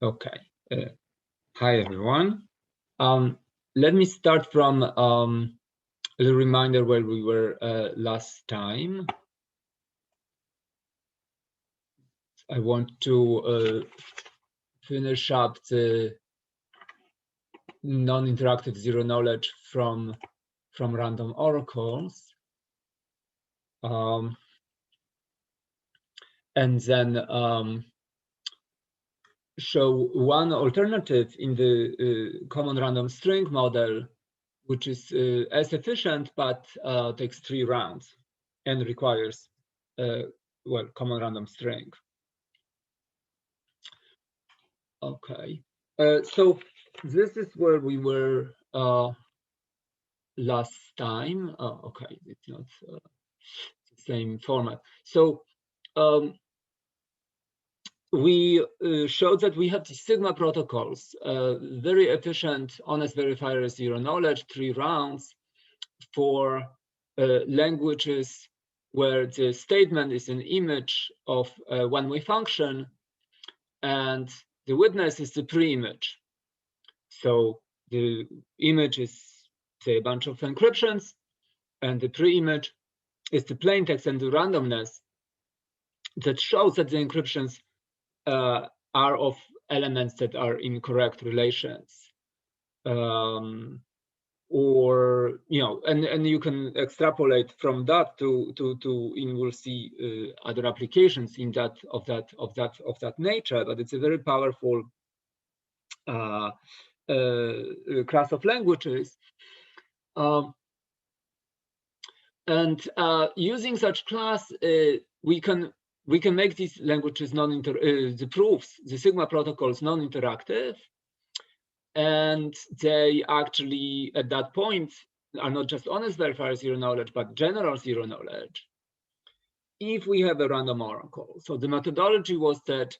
Okay. Hi, everyone. Let me start from a reminder where we were last time. I want to finish up the non-interactive zero knowledge from random oracles. And then show one alternative in the common random string model, which is as efficient, but takes 3 rounds and requires, well, common random string. Okay, so this is where we were last time. Oh, okay, it's not the same format. So we showed that we have the Sigma protocols, very efficient, honest verifier, zero knowledge, 3 rounds for languages where the statement is an image of a one-way function and the witness is the pre-image. So the image is, say, a bunch of encryptions, and the pre-image is the plaintext and the randomness that shows that the encryptions are of elements that are in correct relations. Or, you know, and you can extrapolate from that to and we'll see other applications in that of that nature, but it's a very powerful class of languages. And using such class, we can make these languages the proofs, the Sigma protocols, non-interactive, and they actually at that point are not just honest verifier zero knowledge, but general zero knowledge if we have a random oracle. So the methodology was that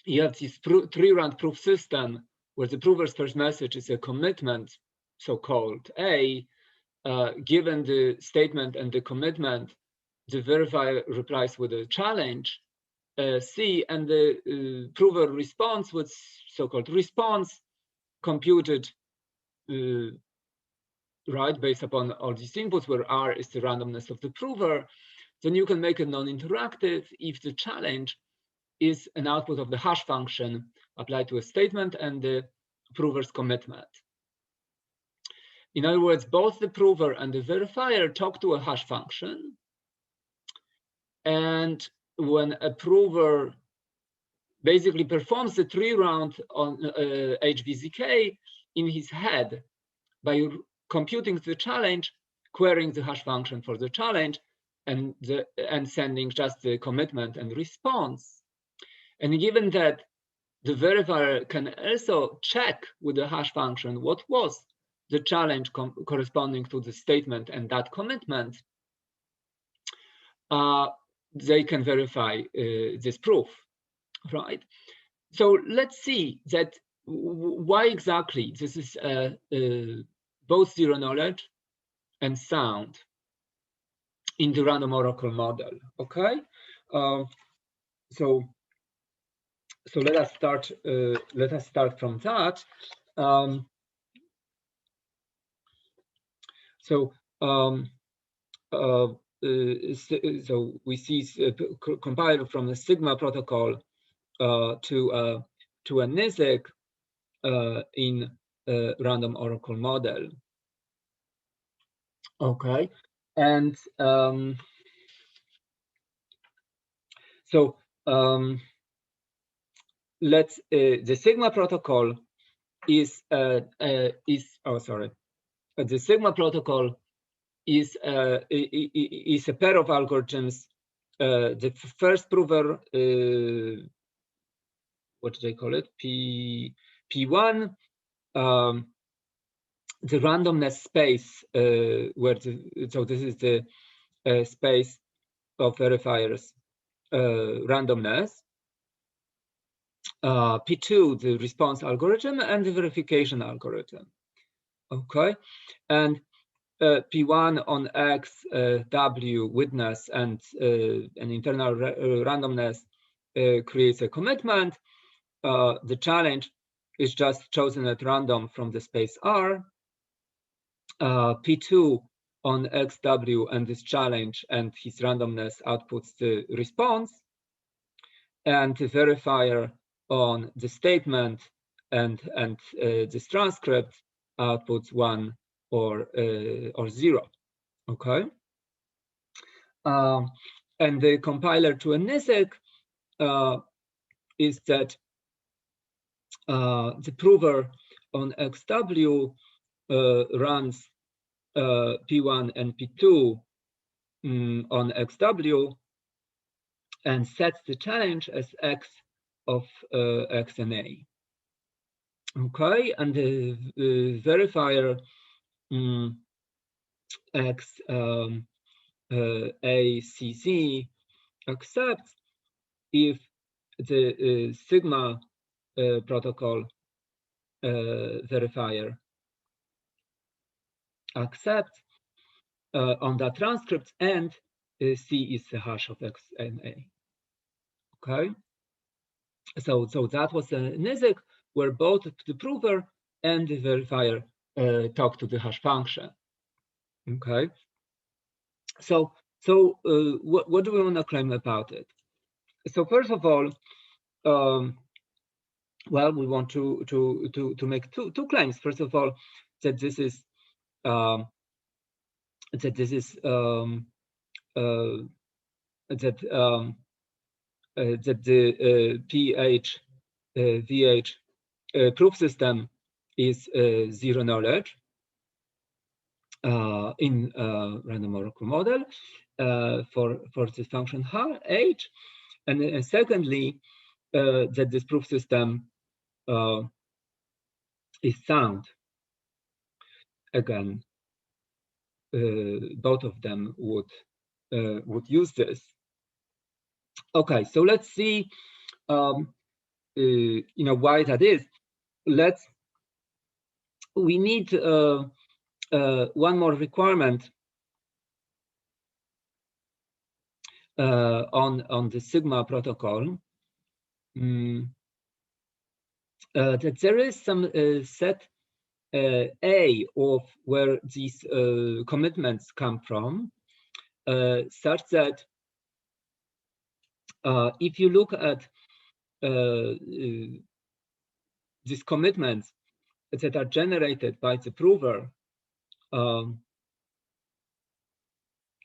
you have this 3-round proof system where the prover's first message is a commitment, so-called A. Given the statement and the commitment, the verifier replies with a challenge, C, and the prover responds with so-called response computed, right, based upon all these inputs, where R is the randomness of the prover. Then you can make it non-interactive if the challenge is an output of the hash function applied to a statement and the prover's commitment. In other words, both the prover and the verifier talk to a hash function. And when a prover basically performs the 3-round on HVZK in his head by computing the challenge, querying the hash function for the challenge, and sending just the commitment and response. And given that the verifier can also check with the hash function what was the challenge corresponding to the statement and that commitment, they can verify this proof, right? So let's see that why exactly this is both zero knowledge and sound in the random oracle model. Okay, so let us start. Let us start from that. So we see compiled from the Sigma protocol to a NIZK in a random oracle model. Okay, and so let's the Sigma protocol is the Sigma protocol is a pair of algorithms. The first prover, what do they call it? P1, the randomness space, so this is the space of verifiers randomness. P2, the response algorithm, and the verification algorithm. Okay, and P1 on X, W, witness, and an internal randomness creates a commitment. the challenge is just chosen at random from the space R. P2 on XW and this challenge and his randomness outputs the response, and the verifier on the statement and this transcript outputs 1 or 0. Okay, and the compiler to a NIZK is that the prover on XW runs P1 and P2 on XW and sets the challenge as X of X and A. Okay, and the verifier X ACC accepts if the sigma protocol verifier accepts on the transcript, and C is the hash of X and A. Okay, so that was a NIZK where both the prover and the verifier talk to the hash function. Okay, so what do we want to claim about it? So first of all, well, we want to make two claims. First of all, that this is that the PH VH proof system is zero knowledge in random oracle model for this function H, and secondly that this proof system is sound. Again, both of them would use this. Okay, so let's see, you know, why that is. We need one more requirement on the Sigma protocol. That there is some set A of where these commitments come from, such that if you look at these commitments that are generated by the prover,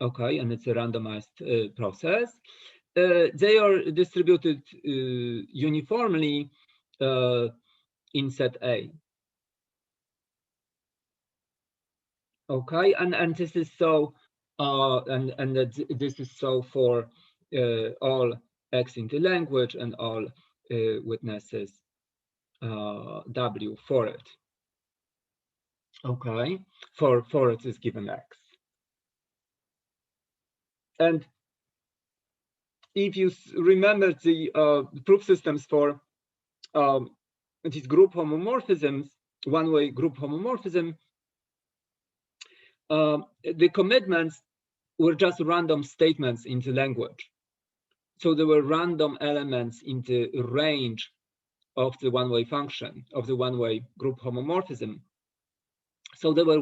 okay, and it's a randomized process, they are distributed uniformly in set A. Okay, and this is so, and this is so for all X in the language and all witnesses W for it. Okay, for it is given X. And if you remember the proof systems for these group homomorphisms, one-way group homomorphism, the commitments were just random statements in the language. So there were random elements in the range of the one-way function, of the one-way group homomorphism. So there were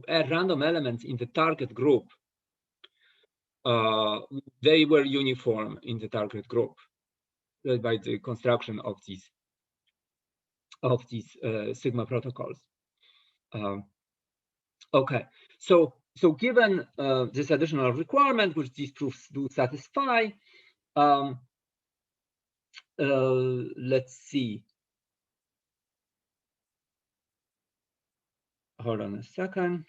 random elements in the target group. They were uniform in the target group by the construction of these Sigma protocols. Okay, so given this additional requirement, which these proofs do satisfy, let's see. Hold on a second.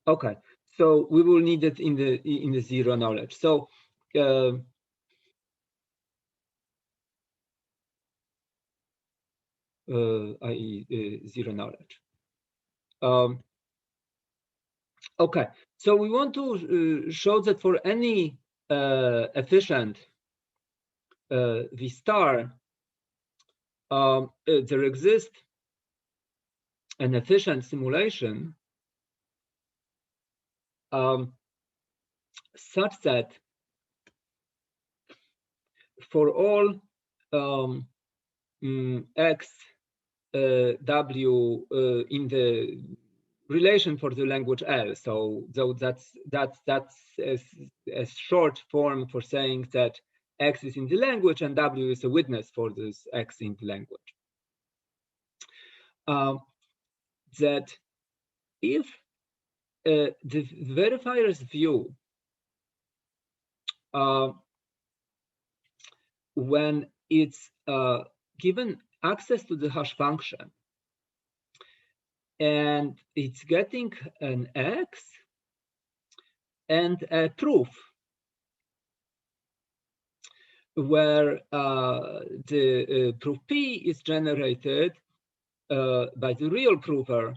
Okay, so we will need it in the zero knowledge. So i.e. zero knowledge. Okay, so we want to show that for any efficient V star, there exists an efficient simulation such that for all x, w in the relation for the language L, so that's a short form for saying that x is in the language and w is a witness for this x in the language. That if the verifier's view, when it's given access to the hash function and it's getting an x and a proof where the proof P is generated by the real prover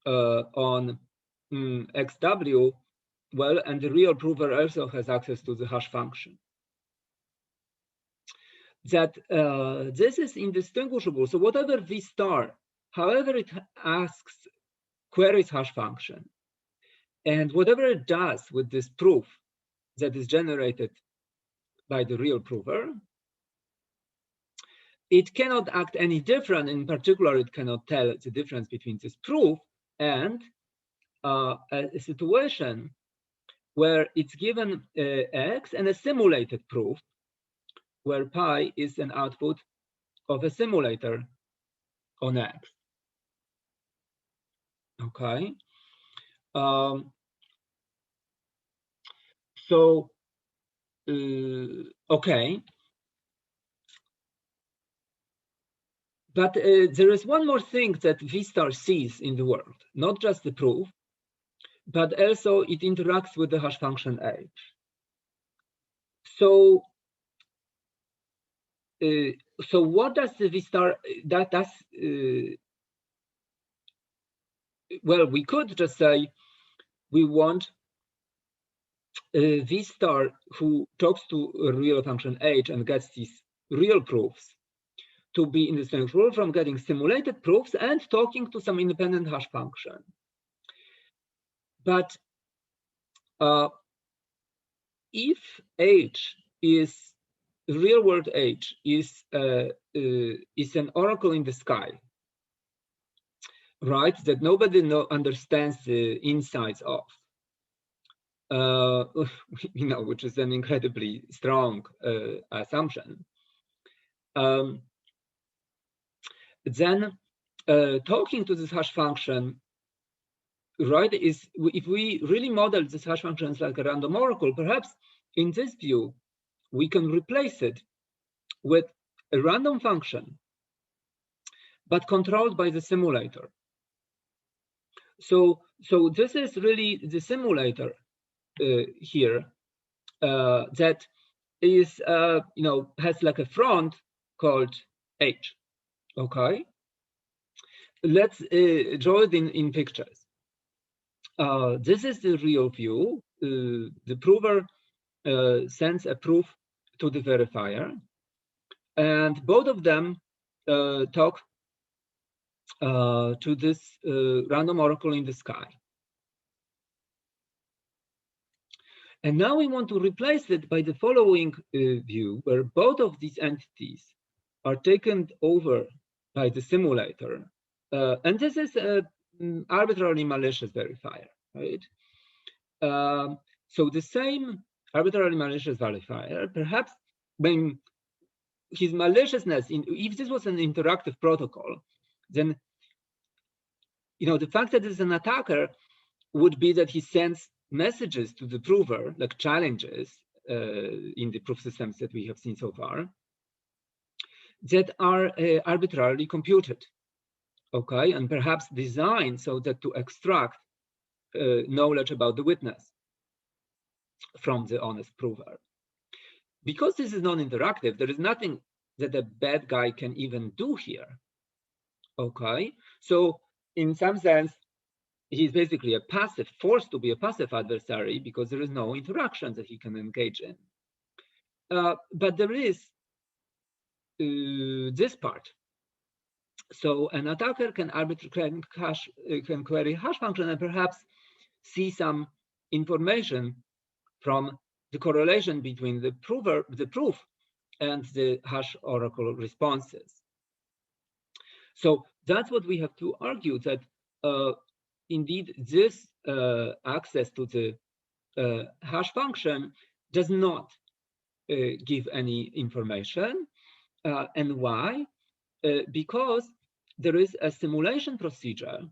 on XW, well, and the real prover also has access to the hash function. That this is indistinguishable. So whatever V star, however it asks, queries hash function, and whatever it does with this proof that is generated by the real prover, it cannot act any different. In particular, it cannot tell the difference between this proof and a situation where it's given X and a simulated proof, where pi is an output of a simulator on X. Okay. Okay. But there is one more thing that V star sees in the world, not just the proof, but also it interacts with the hash function H. So, so what does the V star, well, we could just say we want a V star who talks to a real function H and gets these real proofs to be indistinguishable from getting simulated proofs and talking to some independent hash function. But if H is real world H is an oracle in the sky, right? That nobody understands the insides of, you know, which is an incredibly strong assumption. Then talking to this hash function, right, is if we really model this hash function like a random oracle, perhaps in this view, we can replace it with a random function, but controlled by the simulator. So this is really the simulator here that is, you know, has like a front called H. Okay, let's draw it in pictures. This is the real view. The prover sends a proof to the verifier, and both of them talk to this random oracle in the sky. And now we want to replace it by the following view, where both of these entities are taken over by the simulator. And this is an arbitrarily malicious verifier, right? So the same arbitrarily malicious verifier, perhaps when his maliciousness, if this was an interactive protocol, then, you know, the fact that it's an attacker would be that he sends messages to the prover, like challenges in the proof systems that we have seen so far, that are arbitrarily computed, okay, and perhaps designed so that to extract knowledge about the witness from the honest prover. Because this is non-interactive, there is nothing that a bad guy can even do here, okay? So in some sense, he's basically a passive, forced to be a passive adversary because there is no interaction that he can engage in. But there is this part, So an attacker can can query hash function and perhaps see some information from the correlation between the proof and the hash oracle responses. So that's what we have to argue, that indeed this access to the hash function does not give any information. And why? Because there is a simulation procedure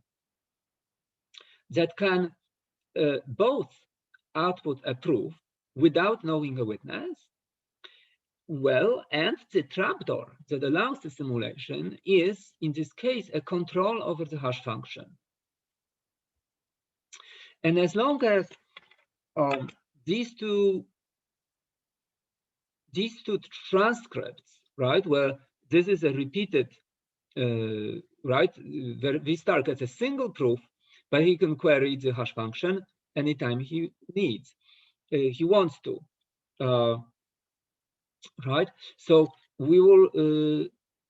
that can both output a proof without knowing a witness, well, and the trapdoor that allows the simulation is, in this case, a control over the hash function. And as long as these two transcripts, right, where this is a repeated, right, we start as a single proof, but he can query the hash function anytime he needs, he wants to, right? So we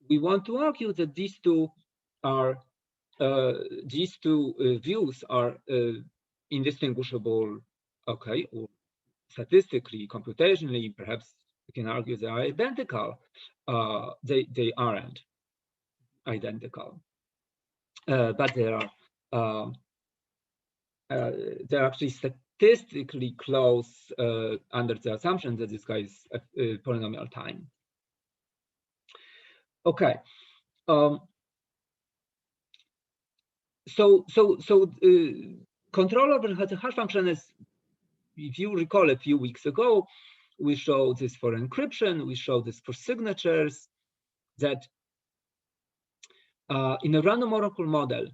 want to argue that these two views are indistinguishable, okay, or statistically, computationally, perhaps we can argue they are identical. They aren't identical, but they're actually statistically close under the assumption that this guy is a polynomial time. Okay. Control over the hash function is, if you recall, a few weeks ago, we showed this for encryption, we showed this for signatures, that in a random oracle model,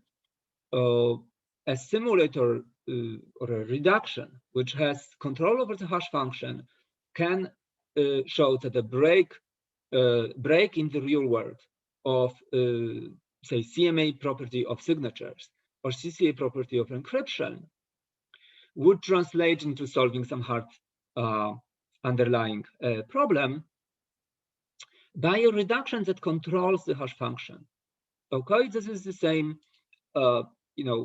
a simulator or a reduction which has control over the hash function can show that a break in the real world of, say, CMA property of signatures or CCA property of encryption would translate into solving some hard underlying problem by a reduction that controls the hash function. Okay, this is the same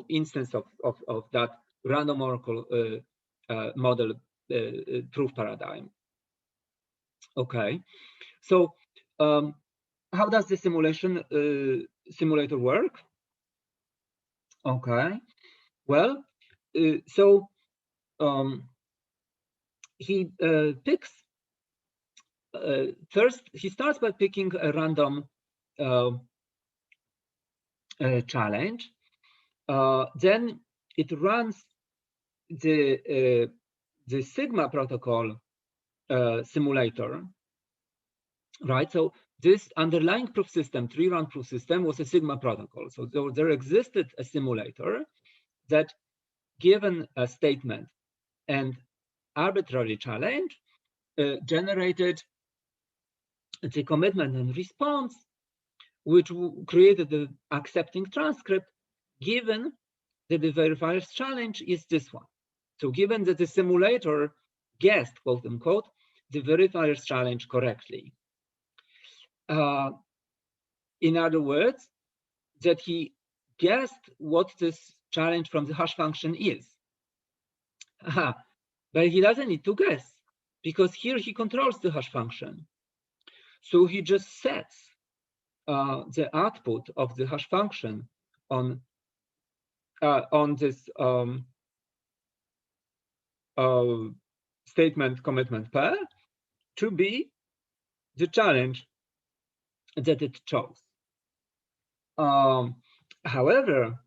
instance of that random oracle model proof paradigm. Okay, so how does the simulator work? Okay, well, so he picks first. He starts by picking a random challenge. Then it runs the Sigma protocol simulator, right? So this underlying proof system, 3-round proof system, was a Sigma protocol. So there existed a simulator that, given a statement and arbitrary challenge, generated the commitment and response, which created the accepting transcript, given that the verifier's challenge is this one. So given that the simulator guessed, quote unquote, the verifier's challenge correctly. In other words, that he guessed what this challenge from the hash function is. But he doesn't need to guess, because here he controls the hash function. So he just sets the output of the hash function on this statement commitment pair to be the challenge that it chose. However,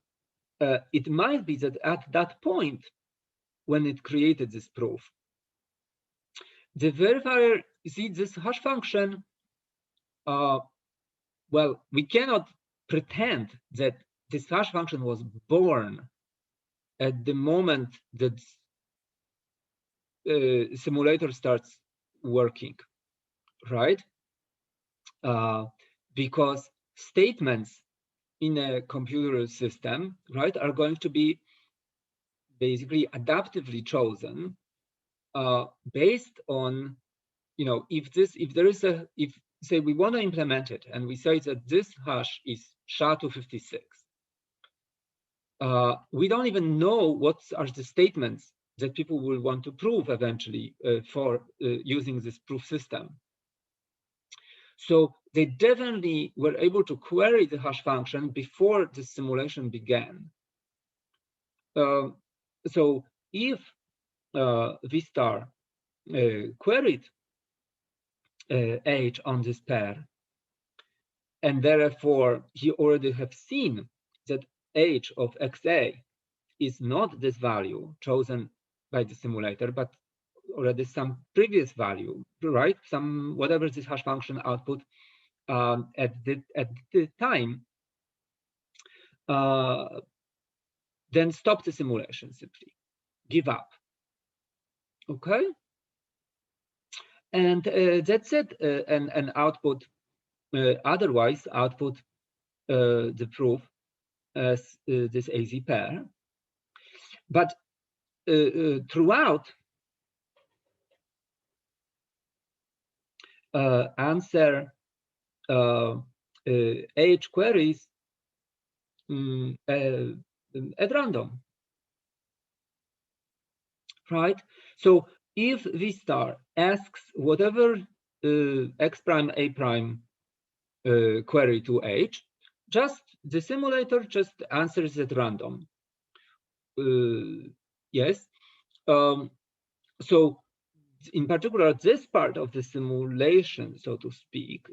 it might be that at that point, when it created this proof, the verifier sees this hash function. Well, we cannot pretend that this hash function was born at the moment that simulator starts working, right? Because statements in a computer system, right, are going to be basically adaptively chosen based on, if say we want to implement it and we say that this hash is SHA-256. We don't even know what are the statements that people will want to prove eventually for using this proof system. So they definitely were able to query the hash function before the simulation began. So if V star queried age on this pair, and therefore he already have seen that age of XA is not this value chosen by the simulator, but already some previous value, right? Some whatever this hash function output at the time, then stop the simulation simply, give up. Okay, and that's it. And output otherwise output the proof as this AZ pair, but throughout answer age queries at random, right? So if V star asks whatever X prime A prime query to age, just the simulator just answers at random. Yes. So in particular, this part of the simulation, so to speak,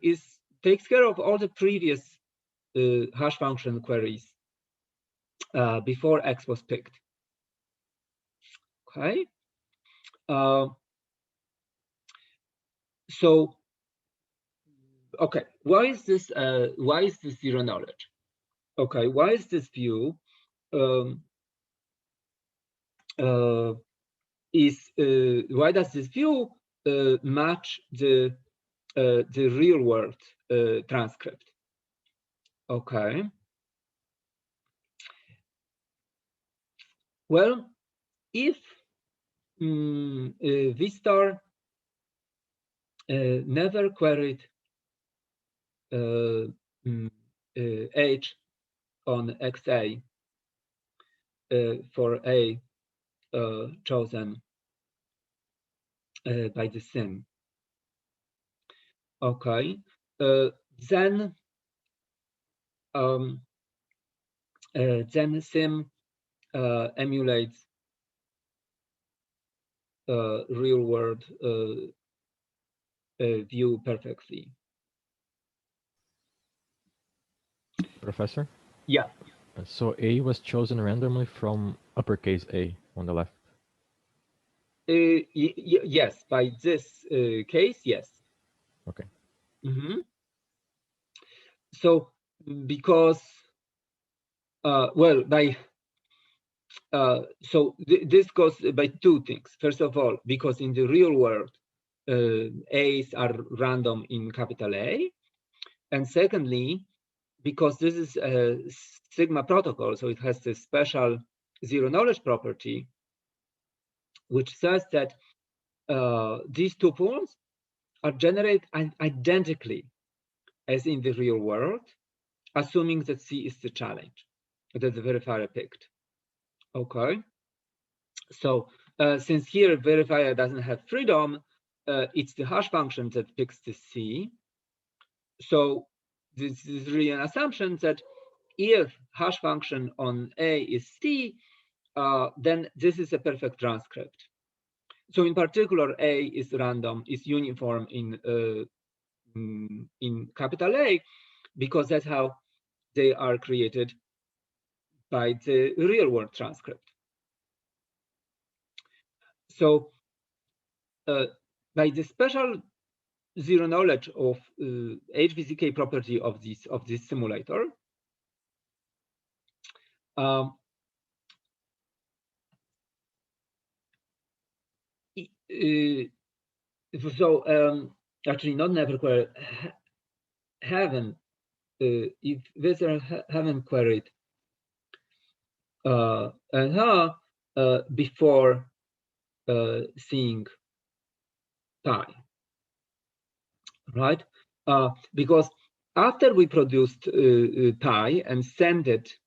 takes care of all the previous hash function queries before X was picked. Okay. So, okay, why is this zero knowledge? Okay, why is this view why does this view match the real world transcript? Okay. Well, if V star never queried age on XA for A chosen by the sim. Okay, then sim emulates real world view perfectly. Professor? Yeah. So A was chosen randomly from uppercase A on the left. Yes, by this case, yes. Okay. So because well, by so this goes by two things. First of all, because in the real world, A's are random in capital A, and secondly, because this is a Sigma protocol, so it has this special zero knowledge property, which says that these tuples are generated identically as in the real world, assuming that C is the challenge that the verifier picked. Okay. So since here verifier doesn't have freedom, it's the hash function that picks the C. So this is really an assumption that if hash function on A is C, then this is a perfect transcript. So in particular, A is random, is uniform in capital A, because that's how they are created by the real world transcript. So by the special zero knowledge of HVZK property of this simulator, actually not never queried, haven't if visitor haven't queried before seeing pi, right? Because after we produced pi and send it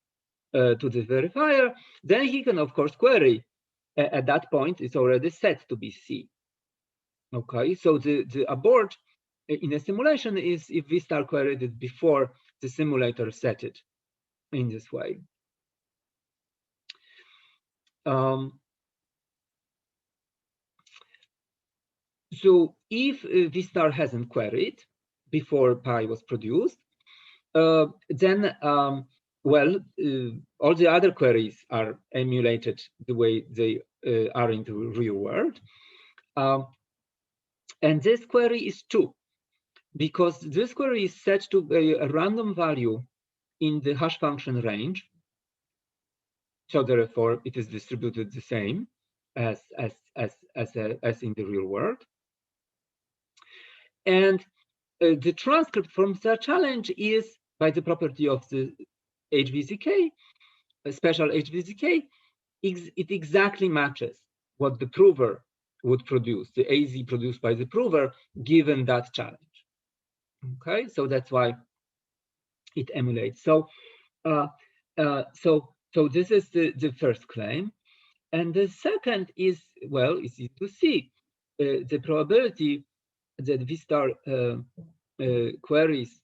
to the verifier, then he can, of course, query. At that point, it's already set to be C. Okay, so the abort in a simulation is if V star queried it before the simulator set it in this way. So if V star hasn't queried before pi was produced, then well, all the other queries are emulated the way they are in the real world. And this query is true because this query is set to a random value in the hash function range. So therefore, it is distributed the same as in the real world. And the transcript from the challenge is by the property of the HVZK, a special HVZK, it exactly matches what the prover would produce, the AZ produced by the prover, given that challenge. Okay, so that's why it emulates. So, so this is the first claim, and the second is, well, it's easy to see the probability that V star queries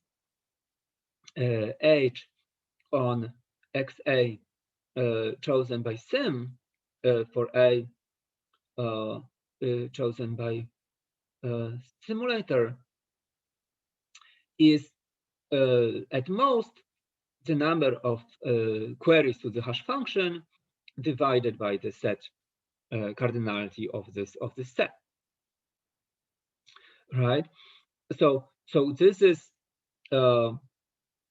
H on XA chosen by sim for A chosen by simulator is at most the number of queries to the hash function divided by the set cardinality of this set, right? So this is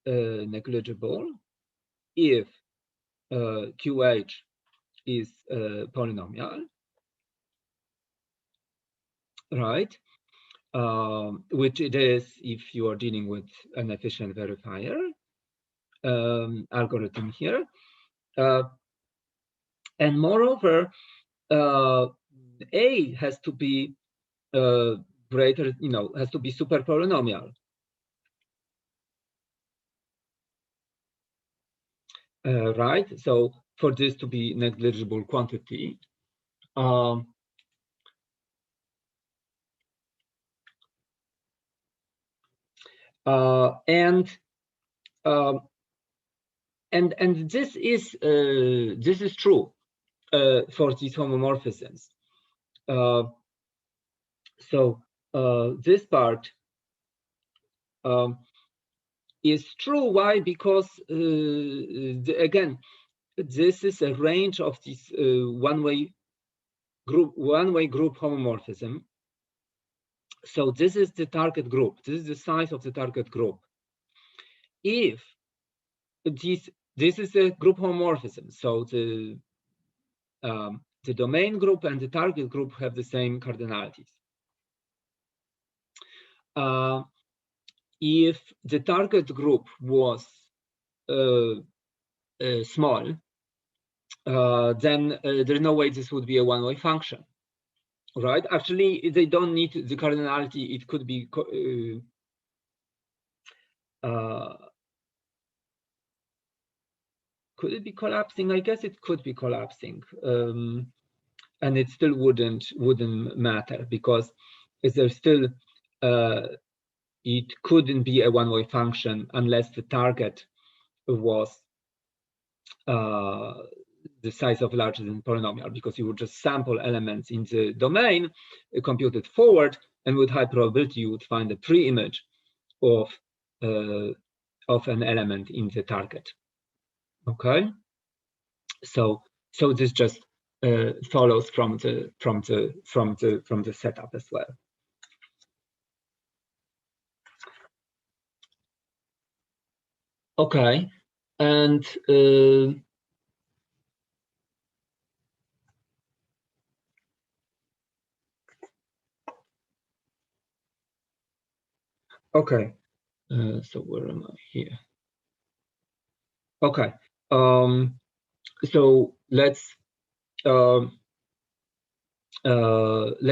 negligible if QH is polynomial, right? Which it is if you are dealing with an efficient verifier algorithm here. And moreover, A has to be greater, has to be super polynomial. Right? So for this to be negligible quantity, and this is true for these homomorphisms. So this part is true. Why? Because again, this is a range of these one-way group homomorphism. So this is the target group. This is the size of the target group. If this is a group homomorphism, so the domain group and the target group have the same cardinalities. If the target group was small, then there's no way this would be a one-way function, right? Actually, they don't need the cardinality. It could be could it be collapsing? I guess it could be collapsing, and it still wouldn't matter because there's still it couldn't be a one-way function unless the target was the size of larger than polynomial, because you would just sample elements in the domain, compute it forward, and with high probability you would find a pre-image of an element in the target. Okay, so this just follows from the setup as well. Okay, and okay, so where am I here? Okay, so let's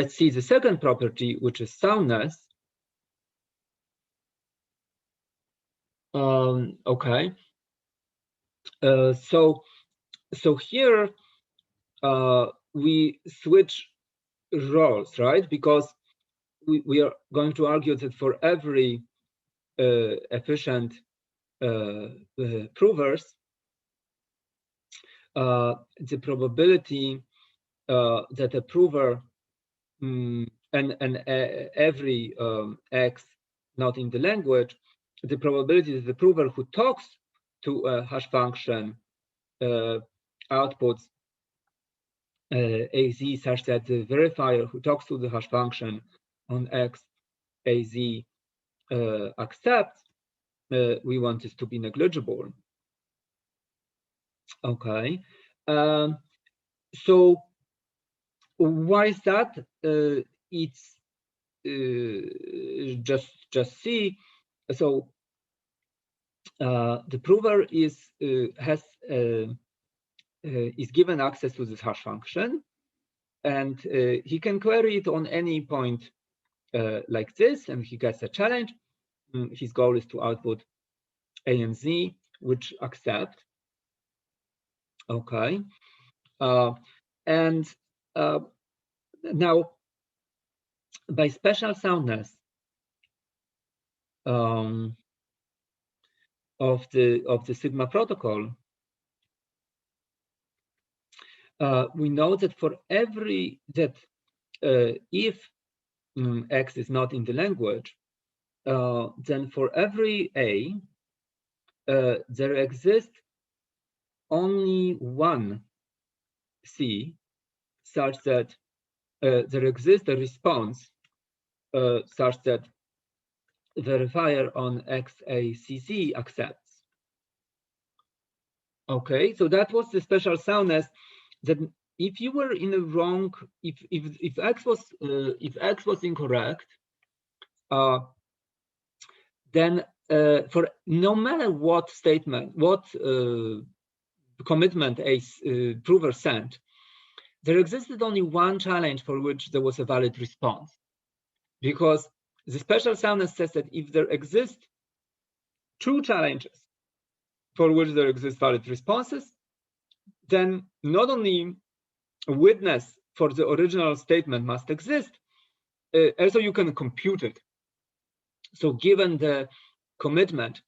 see the second property, which is soundness. Okay. So here we switch roles, right? Because we are going to argue that for every efficient provers, the probability that a prover and every X not in the language, the probability that the prover who talks to a hash function outputs AZ such that the verifier who talks to the hash function on X AZ accepts, we want this to be negligible. Okay. So why is that? It's just see. So the prover is given access to this hash function, and he can query it on any point like this, and he gets a challenge. His goal is to output A and Z, which accept. Okay, and now by special soundness of the Sigma protocol, we know that for every if X is not in the language, then for every A, there exists only one C, such that there exists a response such that verifier on XACZ accepts. Okay, so that was the special soundness that if you were in a wrong, if X was incorrect, then for no matter what statement, what commitment a prover sent, there existed only one challenge for which there was a valid response, because the special soundness says that if there exist two challenges for which there exist valid responses, then not only a witness for the original statement must exist, also you can compute it. So given the commitment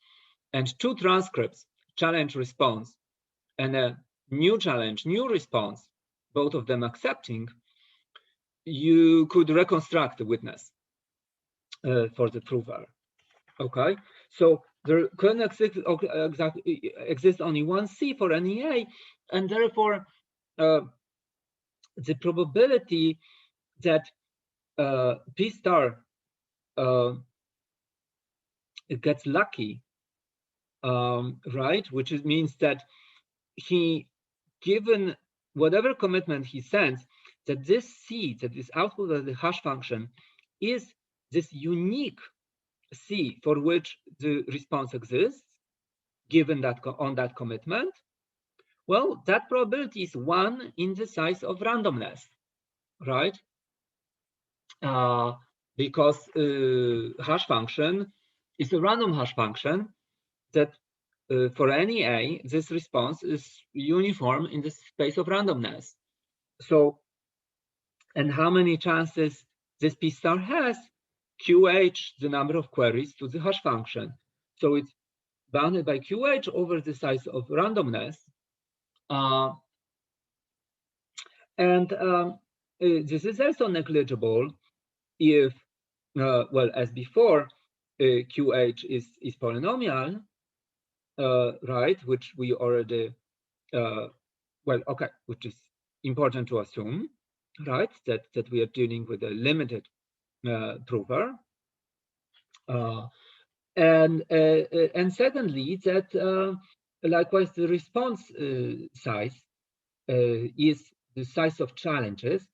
and two transcripts, challenge response, and a new challenge, new response, both of them accepting, you could reconstruct the witness for the prover. Okay, so there can exist only one C for any A, and therefore the probability that P star it gets lucky, right? Which means that he, given whatever commitment he sends, that this C, that this output of the hash function, is this unique C for which the response exists, given that on that commitment. Well, that probability is 1 in the size of randomness, right? Because hash function is a random hash function that for any A, this response is uniform in the space of randomness. So, and how many chances this P star has? QH, the number of queries to the hash function. So it's bounded by QH over the size of randomness. This is also negligible if, well, as before, QH is polynomial, right? Which we already, well, okay, which is important to assume, right? That we are dealing with a limited prover. And secondly, that likewise the response size is the size of challenges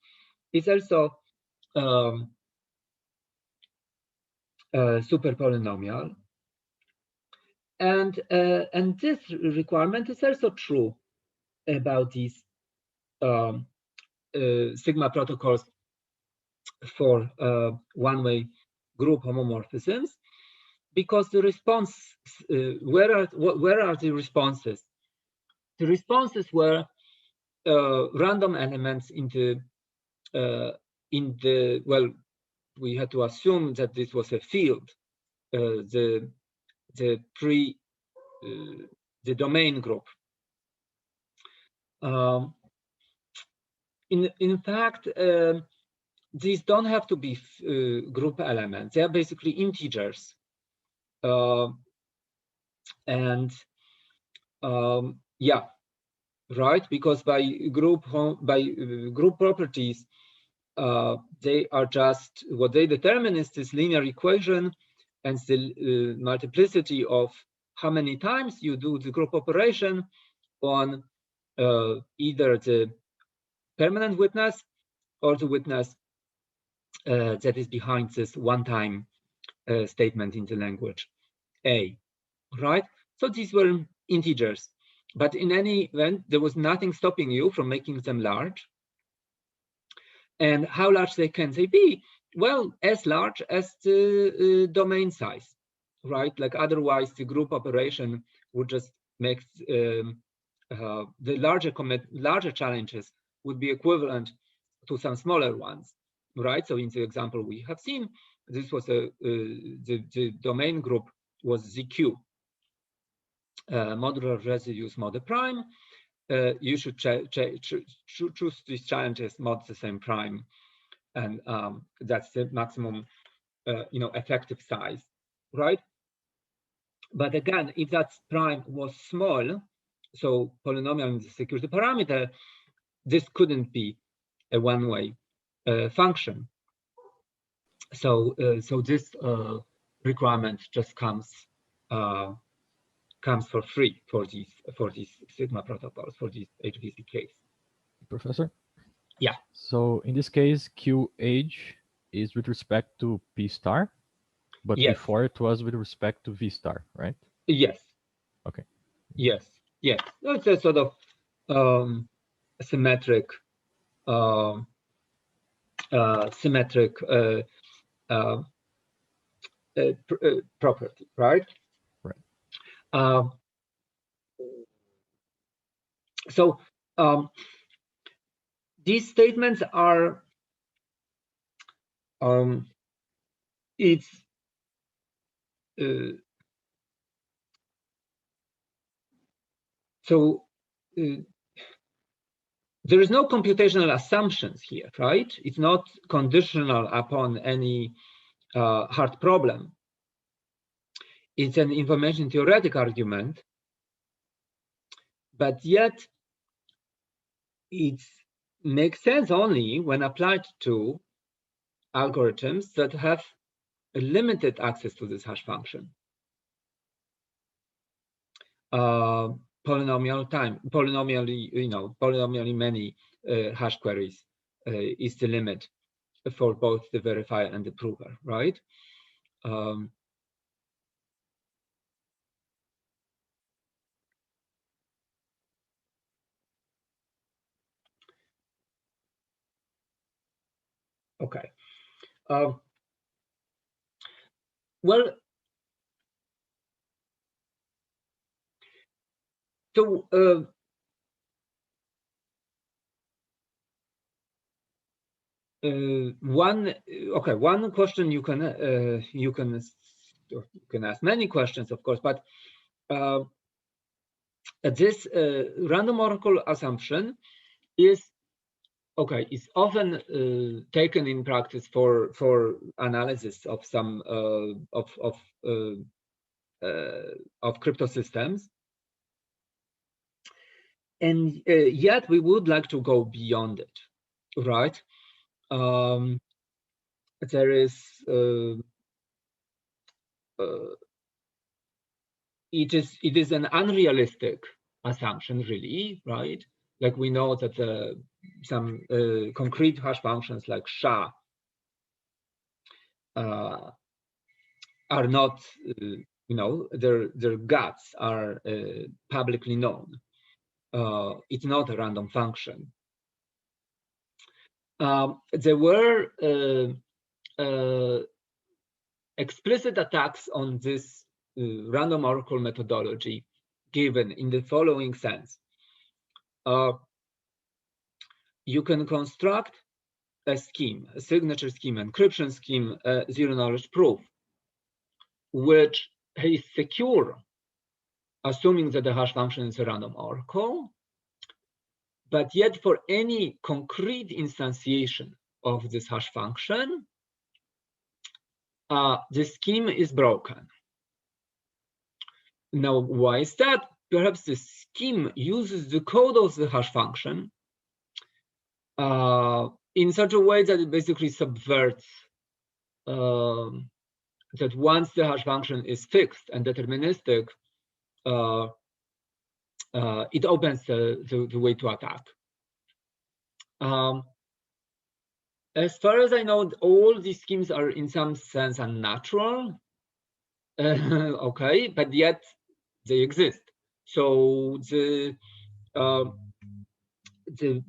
is also super polynomial, and this requirement is also true about these Sigma protocols for one-way group homomorphisms. because the response, where are the responses? The responses were random elements in the well, we had to assume that this was a field, the domain group. In fact, these don't have to be group elements. They are basically integers, and yeah, right. Because by group properties, they are just what they determine is this linear equation and the multiplicity of how many times you do the group operation on either the permanent witness or the witness that is behind this one-time statement in the language A, right? So these were integers, but in any event, there was nothing stopping you from making them large. And how large can they be? Well, as large as the domain size, right? Like otherwise, the group operation would just make the larger challenges would be equivalent to some smaller ones, right? So in the example we have seen, this was the domain group was ZQ, modular residues mod prime. You should choose these challenges mod the same prime, and that's the maximum effective size, right? But again, if that prime was small, so polynomial in the security parameter, this couldn't be a one-way function. So this requirement just comes for free for these Sigma protocols, for these HVCKs. Professor? Yeah. So in this case, Q age is with respect to P star, but yes. Before it was with respect to V star, right? Yes. Okay. Yes. Yes. It's a sort of symmetric property, right? Right. So these statements are it's so there is no computational assumptions here, right? It's not conditional upon any hard problem. It's an information theoretic argument, but yet it makes sense only when applied to algorithms that have a limited access to this hash function. Polynomially many hash queries is the limit for both the verifier and the prover, right? Okay. Well, so one question you can ask many questions, of course, but this random oracle assumption is often taken in practice for analysis of some of crypto systems, and yet we would like to go beyond it, right? There is it is an unrealistic assumption, really, right? Like we know that some concrete hash functions like SHA are not, their guts are publicly known. It's not a random function. There were explicit attacks on this random oracle methodology given in the following sense. You can construct a scheme, a signature scheme, encryption scheme, zero knowledge proof, which is secure, assuming that the hash function is a random oracle, but yet for any concrete instantiation of this hash function, the scheme is broken. Now, why is that? Perhaps the scheme uses the code of the hash function in such a way that it basically subverts that once the hash function is fixed and deterministic, it opens the way to attack. As far as I know, all these schemes are in some sense unnatural, okay, but yet they exist. So the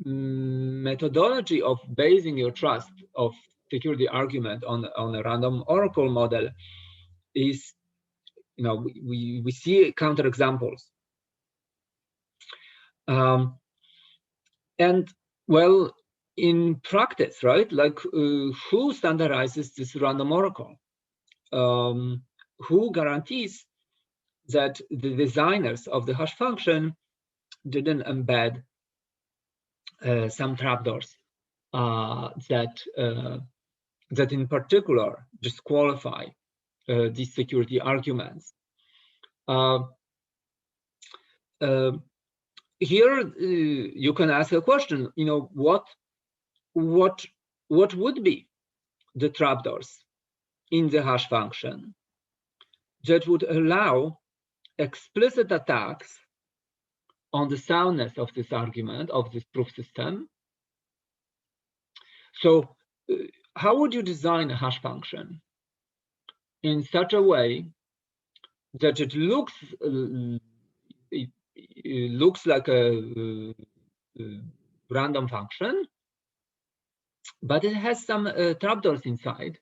methodology of basing your trust of security argument on a random oracle model is, we see counterexamples. And well, in practice, right, like who standardizes this random oracle? Who guarantees that the designers of the hash function didn't embed some trapdoors that in particular disqualify these security arguments? Here you can ask a question, what would be the trapdoors in the hash function that would allow explicit attacks on the soundness of this argument, of this proof system? So how would you design a hash function in such a way that it looks like a random function, but it has some trapdoors inside,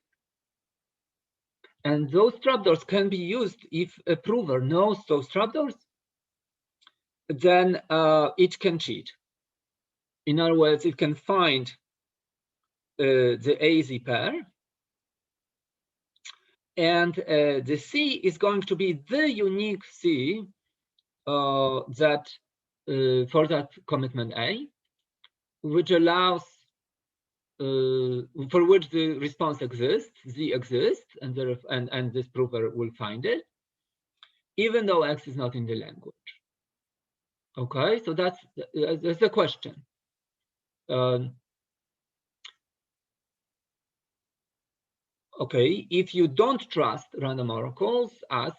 and those trapdoors can be used if a prover knows those trapdoors, then it can cheat. In other words, it can find the AZ pair, and the C is going to be the unique C that for that commitment A, which allows for which the response exists, Z exists, and this prover will find it, even though X is not in the language. Okay, so that's the question. Okay, if you don't trust random oracles, ask,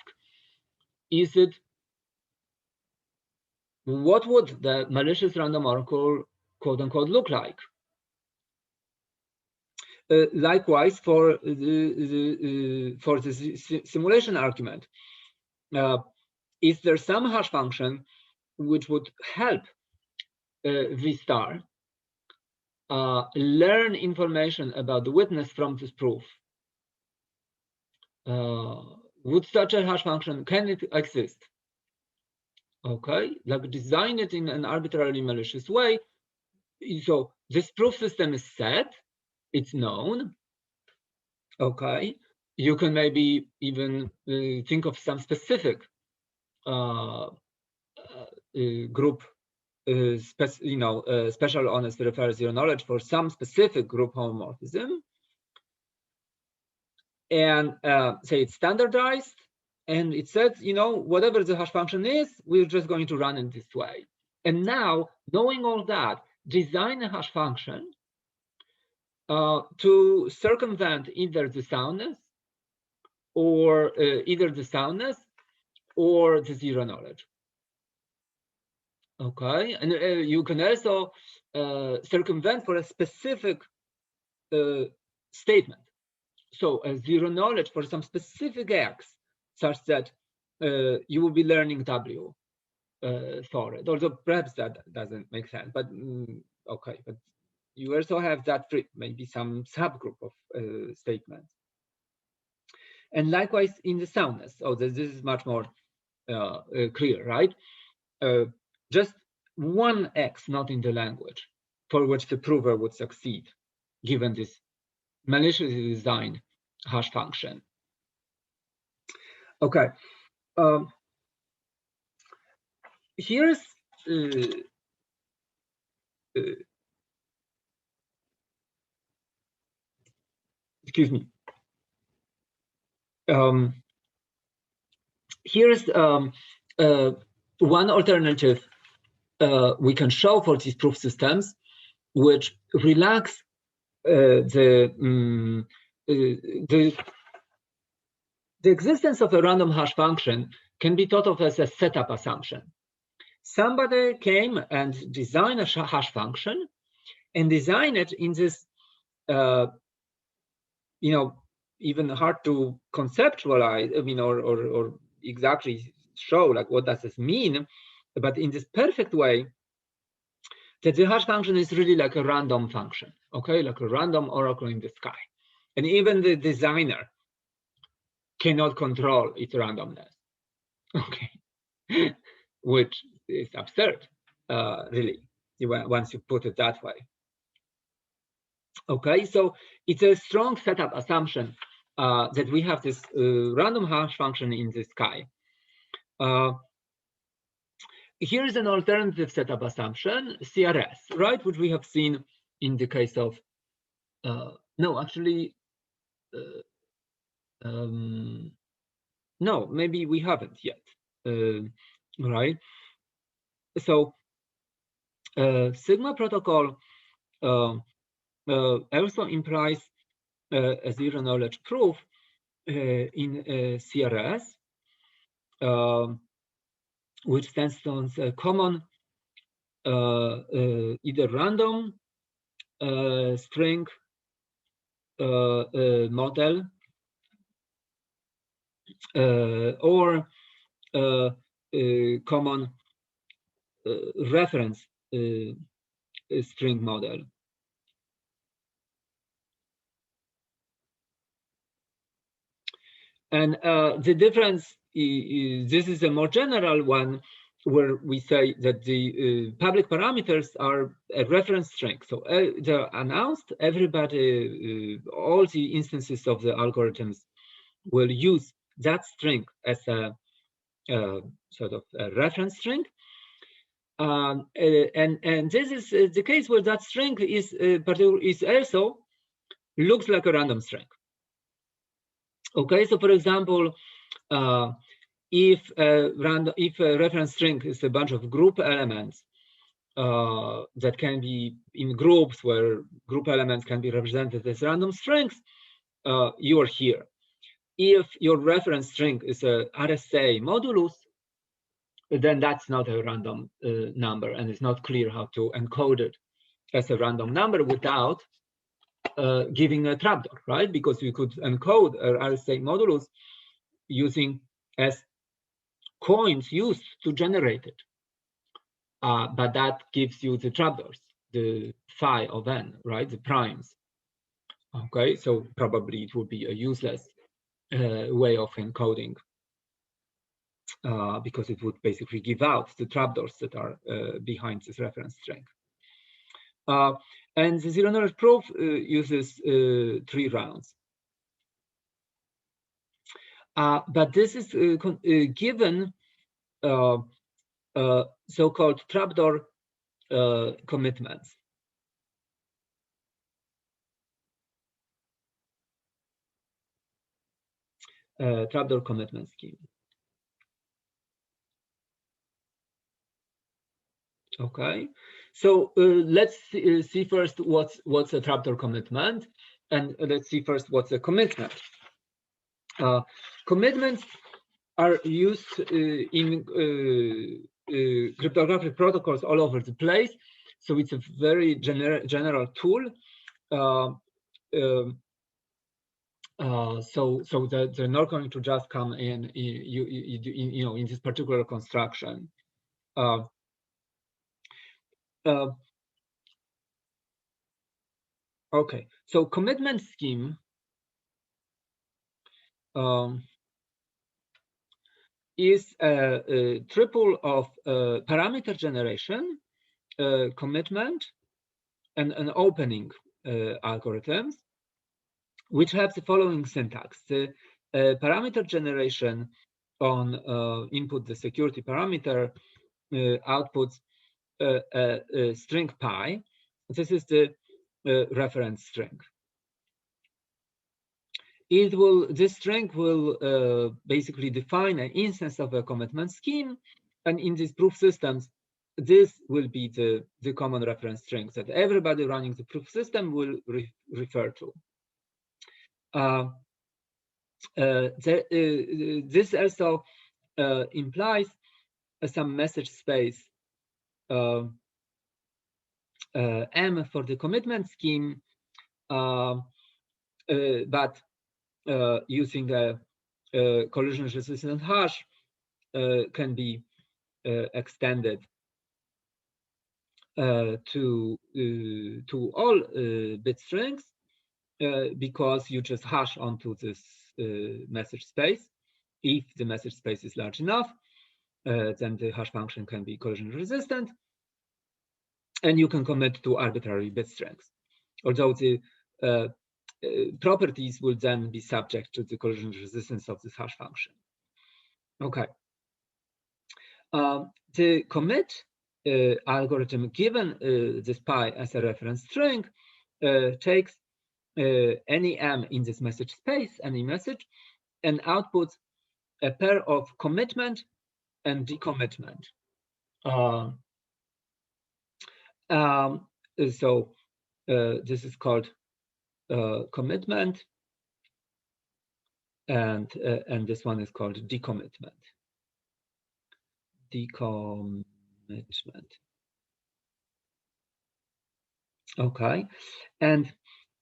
what would the malicious random oracle, quote unquote, look like? Likewise, for the simulation argument, is there some hash function which would help V star learn information about the witness from this proof? Would such a hash function, can it exist? Okay, like design it in an arbitrarily malicious way. So this proof system is set, it's known. Okay, you can maybe even think of some specific group, special honest refers zero knowledge for some specific group homomorphism, and say it's standardized, and it says, whatever the hash function is, we're just going to run it this way. And now, knowing all that, design a hash function to circumvent either the soundness or the zero knowledge. Okay, and you can also circumvent for a specific statement. So a zero knowledge for some specific X, such that you will be learning W for it. Although perhaps that doesn't make sense, but okay. But you also have that maybe some subgroup of statements. And likewise in the soundness. So this is much more clear, right? Just one X not in the language for which the prover would succeed, given this maliciously designed hash function. Okay, here's excuse me. Here's one alternative we can show for these proof systems, which relax the existence of a random hash function can be thought of as a setup assumption. Somebody came and designed a hash function and designed it in this, even hard to conceptualize, or exactly show like what does this mean, but in this perfect way that the hash function is really like a random function, okay, like a random oracle in the sky. And even the designer cannot control its randomness, okay, which is absurd, really, once you put it that way. Okay, so it's a strong setup assumption that we have this random hash function in the sky. Here is an alternative setup assumption, CRS, right, which we have seen in the case of, no, actually, no, maybe we haven't yet, right? So Sigma protocol also implies a zero knowledge proof in CRS, which stands on a common either random string model or common reference string model. And the difference is this is a more general one, where we say that the public parameters are a reference string. So they're announced, everybody, all the instances of the algorithms will use that string as a sort of a reference string. And this is the case where that string is also looks like a random string. Okay, so for example, if a reference string is a bunch of group elements that can be in groups where group elements can be represented as random strings, you are here. If your reference string is a RSA modulus, then that's not a random number, and it's not clear how to encode it as a random number without giving a trapdoor, right? Because you could encode a RSA modulus using as coins used to generate it. But that gives you the trapdoors, the phi of n, right? The primes. Okay, so probably it would be a useless way of encoding because it would basically give out the trapdoors that are behind this reference string. And the zero knowledge proof uses 3 rounds. But this is given so-called trapdoor commitments. Trapdoor commitment scheme. Okay, so let's see first what's a trapdoor commitment, and let's see first what's a commitment. Commitments are used in cryptographic protocols all over the place, so it's a very general tool. So that they're not going to just come in, in this particular construction. Okay, so commitment scheme is a triple of parameter generation, commitment, and an opening algorithms, which have the following syntax. The parameter generation on input the security parameter outputs a string pi. This is the reference string. This string will basically define an instance of a commitment scheme, and in these proof systems, this will be the common reference string that everybody running the proof system will refer to. This also implies some message space M for the commitment scheme, but using a collision-resistant hash can be extended to all bit strings because you just hash onto this message space. If the message space is large enough, then the hash function can be collision-resistant, and you can commit to arbitrary bit strings. Although the properties will then be subject to the collision resistance of this hash function. Okay. The commit algorithm, given this pi as a reference string, takes any m in this message space, any message, and outputs a pair of commitment and decommitment. So this is called commitment, and this one is called decommitment. Okay, and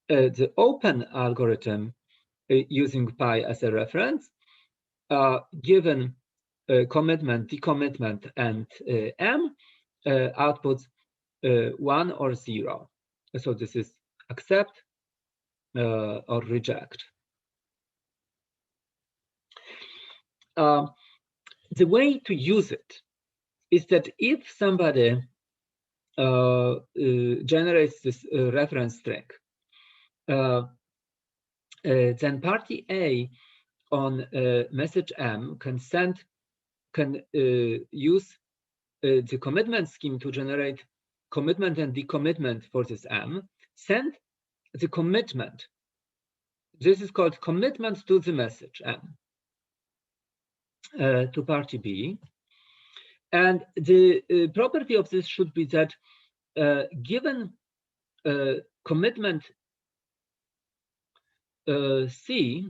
the open algorithm using pi as a reference, given commitment, decommitment, and m, outputs 1 or 0. So this is accept or reject. The way to use it is that if somebody generates this reference string, then party A on message M can use the commitment scheme to generate commitment and decommitment for this M, send the commitment. This is called commitment to the message M to party B. And the property of this should be that given commitment C,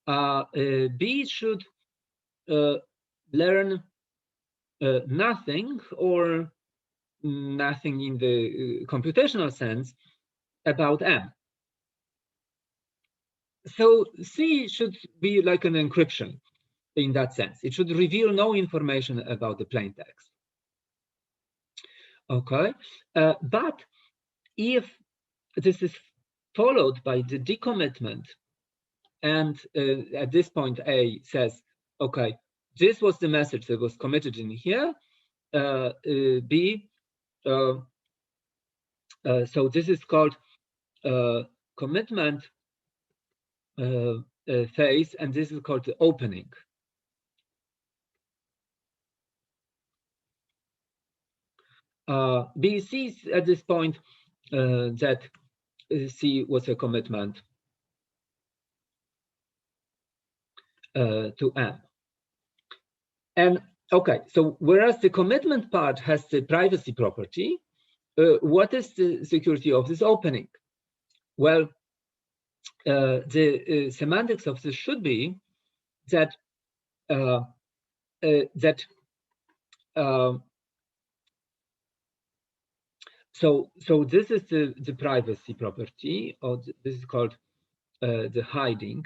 B should learn nothing or nothing in the computational sense about M. So C should be like an encryption in that sense. It should reveal no information about the plain text. Okay, but if this is followed by the decommitment, and at this point A says, okay, this was the message that was committed in here, B, so this is called commitment phase, and this is called the opening. B sees at this point that C was a commitment to M. And okay, so whereas the commitment part has the privacy property, what is the security of this opening? Well, the semantics of this should be that so this is the privacy property, or this is called the hiding.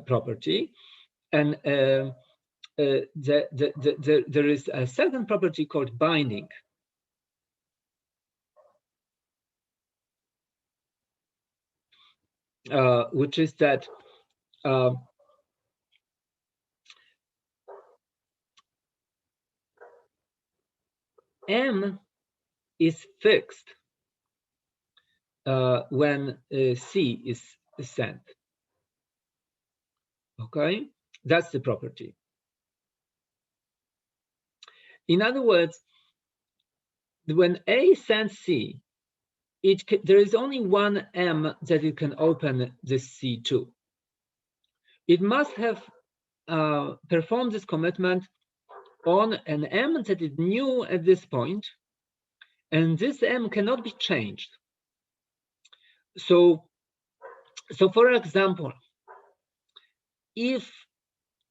Property, and there is a second property called binding. which is that M is fixed when C is sent. Okay, that's the property. In other words, when A sends C, there is only one M that it can open this C to. It must have performed this commitment on an M that it knew at this point, and this M cannot be changed. So for example, if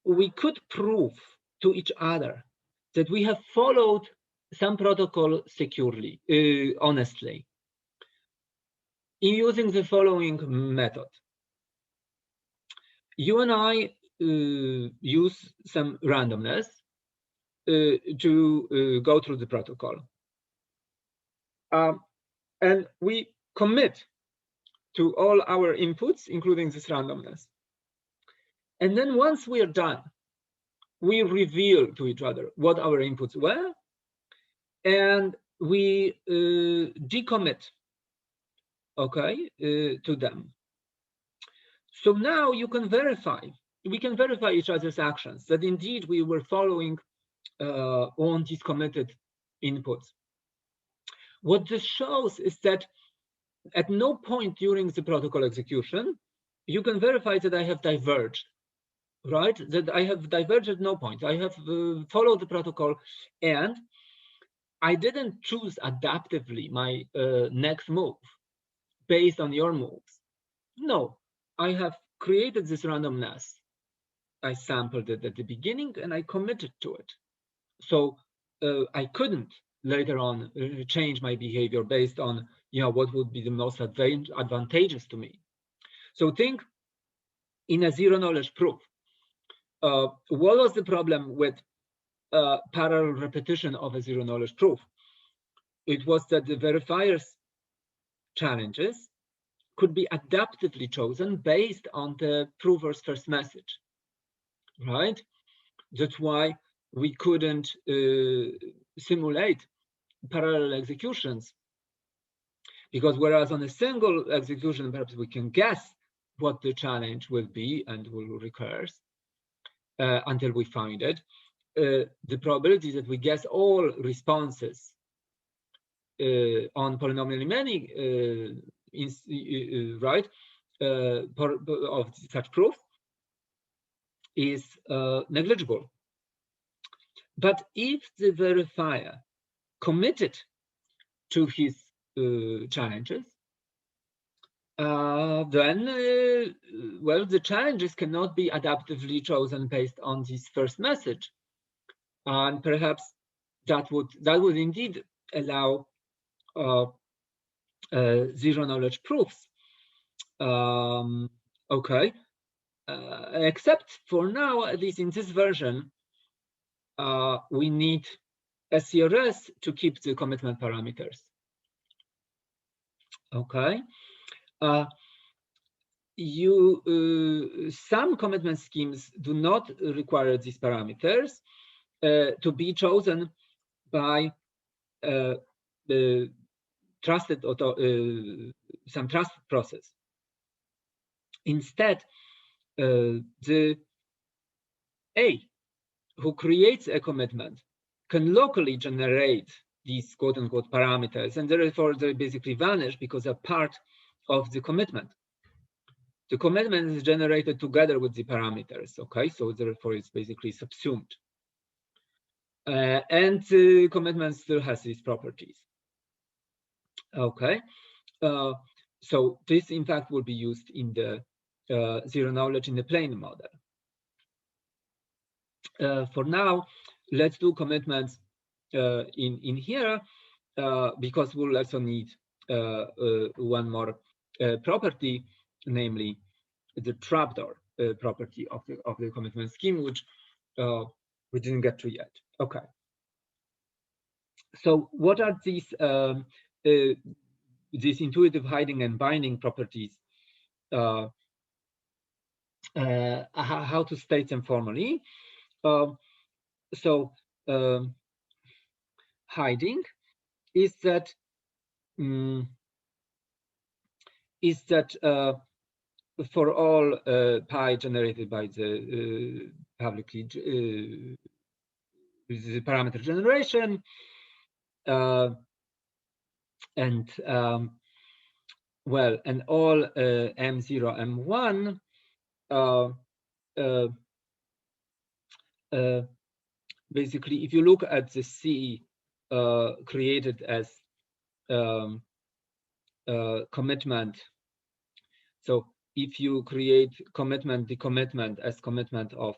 we could prove to each other that we have followed some protocol securely, honestly, using the following method. You and I use some randomness to go through the protocol. And we commit to all our inputs, including this randomness. And then once we are done, we reveal to each other what our inputs were, and we decommit, okay, to them. So now you can verify, we can verify each other's actions, that indeed we were following on these committed inputs. What this shows is that at no point during the protocol execution, you can verify that I have diverged, right? That I have diverged at no point. I have followed the protocol, and I didn't choose adaptively my next move based on your moves. No, I have created this randomness. I sampled it at the beginning and I committed to it. So I couldn't later on change my behavior based on what would be the most advantageous to me. So think in a zero knowledge proof. What was the problem with parallel repetition of a zero knowledge proof? It was that the verifier's challenges could be adaptively chosen based on the prover's first message, right? That's why we couldn't simulate parallel executions, because whereas on a single execution, perhaps we can guess what the challenge will be and will recurse until we find it. The probability that we guess all responses on polynomially many right of such proof is negligible. But if the verifier committed to his challenges, then well, the challenges cannot be adaptively chosen based on this first message, and perhaps that would indeed allow zero knowledge proofs. Okay, except for now, at least in this version, we need SCRS to keep the commitment parameters. Okay, some commitment schemes do not require these parameters to be chosen by the trusted some trusted process. Instead, the A who creates a commitment can locally generate these quote-unquote parameters, and therefore they basically vanish because they're part of the commitment. The commitment is generated together with the parameters, okay? So therefore it's basically subsumed. And the commitment still has these properties. Okay, so this in fact will be used in the zero knowledge in the plane model. For now, let's do commitments in here because we'll also need one more property, namely the trapdoor property of the commitment scheme, which we didn't get to yet. Okay. So what are these intuitive hiding and binding properties how to state them formally. Hiding is that for all pi generated by the publicly the parameter generation, and well, and all M0, M1, basically, if you look at the C created as commitment, so if you create commitment, the commitment as commitment of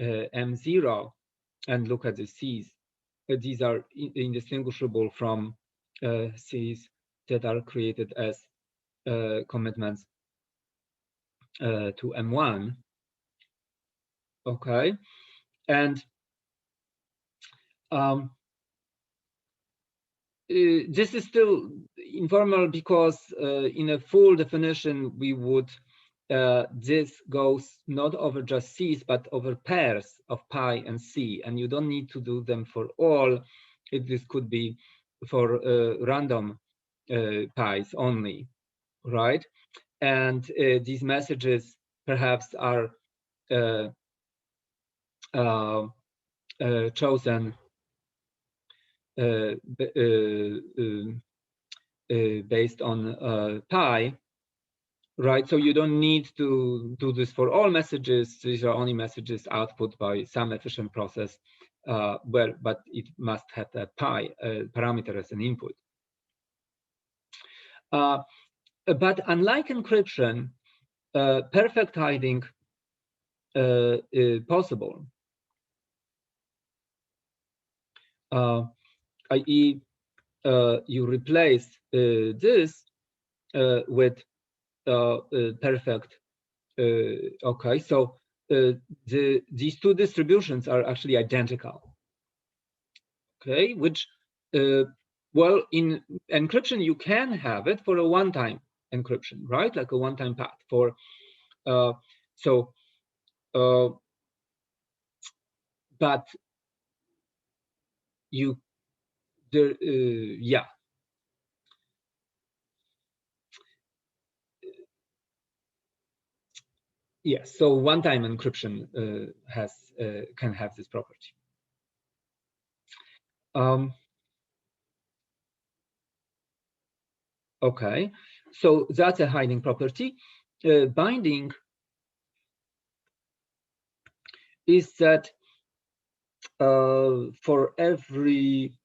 M0 and look at the Cs, these are indistinguishable from Cs that are created as commitments to M1. Okay, and this is still informal because in a full definition we would this goes not over just Cs but over pairs of pi and C, and you don't need to do them for all. This could be for random pi's only, right? And these messages perhaps are chosen based on pi, right? So you don't need to do this for all messages. These are only messages output by some efficient process, but it must have a pi parameter as an input. But unlike encryption, perfect hiding is possible, i.e. You replace this with perfect. Okay, so these two distributions are actually identical. Okay, which well, in encryption you can have it for a one-time encryption, right? Like a one-time path for but you there yeah. Yes, so one-time encryption can have this property. Okay, so that's a hiding property. Binding is that for every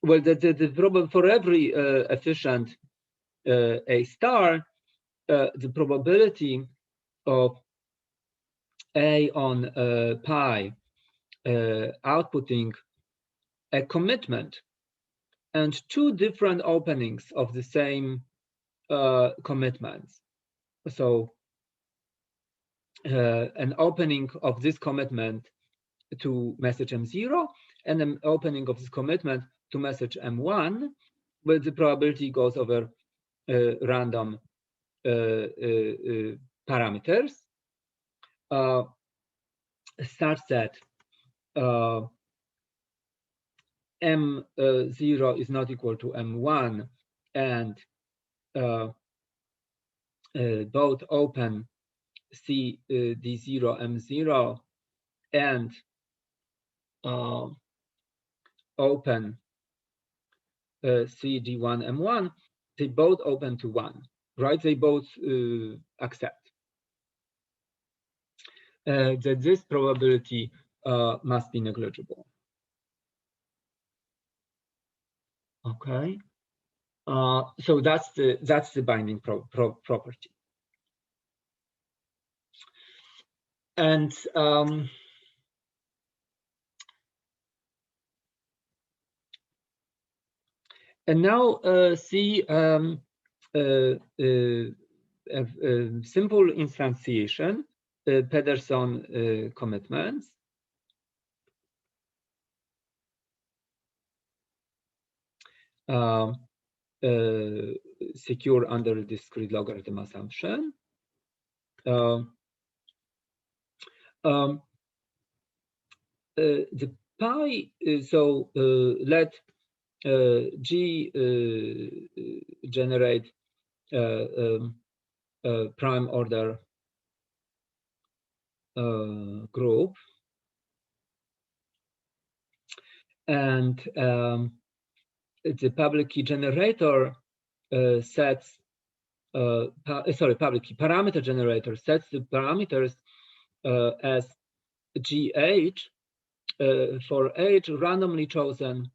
the problem for every efficient A star, the probability of A on pi outputting a commitment and two different openings of the same commitments. So an opening of this commitment to message M0 and an opening of this commitment to message M1, where the probability goes over random parameters such that M0 is not equal to M1 and both open C D0 M0 and open C D1 M1, they both open to 1, right? They both accept. That this probability must be negligible. Okay, so that's the binding property. And now see a simple instantiation, Pedersen commitments. secure under discrete logarithm assumption. The pi, so let G generate prime order group, and the public key generator sets public key parameter generator sets the parameters as GH for H randomly chosen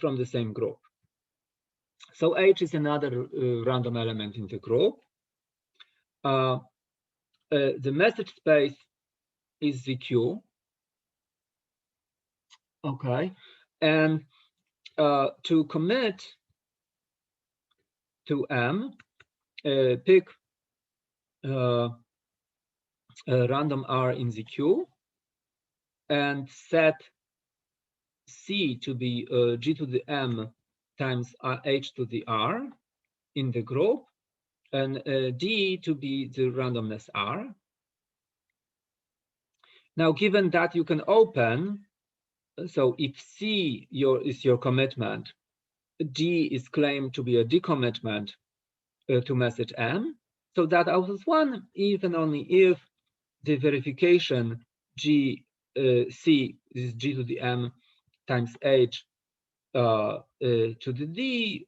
from the same group. So H is another random element in the group. The message space is the Q. Okay, and to commit to M, pick random R in the Q and set C to be G to the M times H to the R in the group, and D to be the randomness R. Now, given that you can open, so if C is your commitment, D is claimed to be a decommitment to message M, so that outputs 1 if and only if the verification C is G to the M times H to the D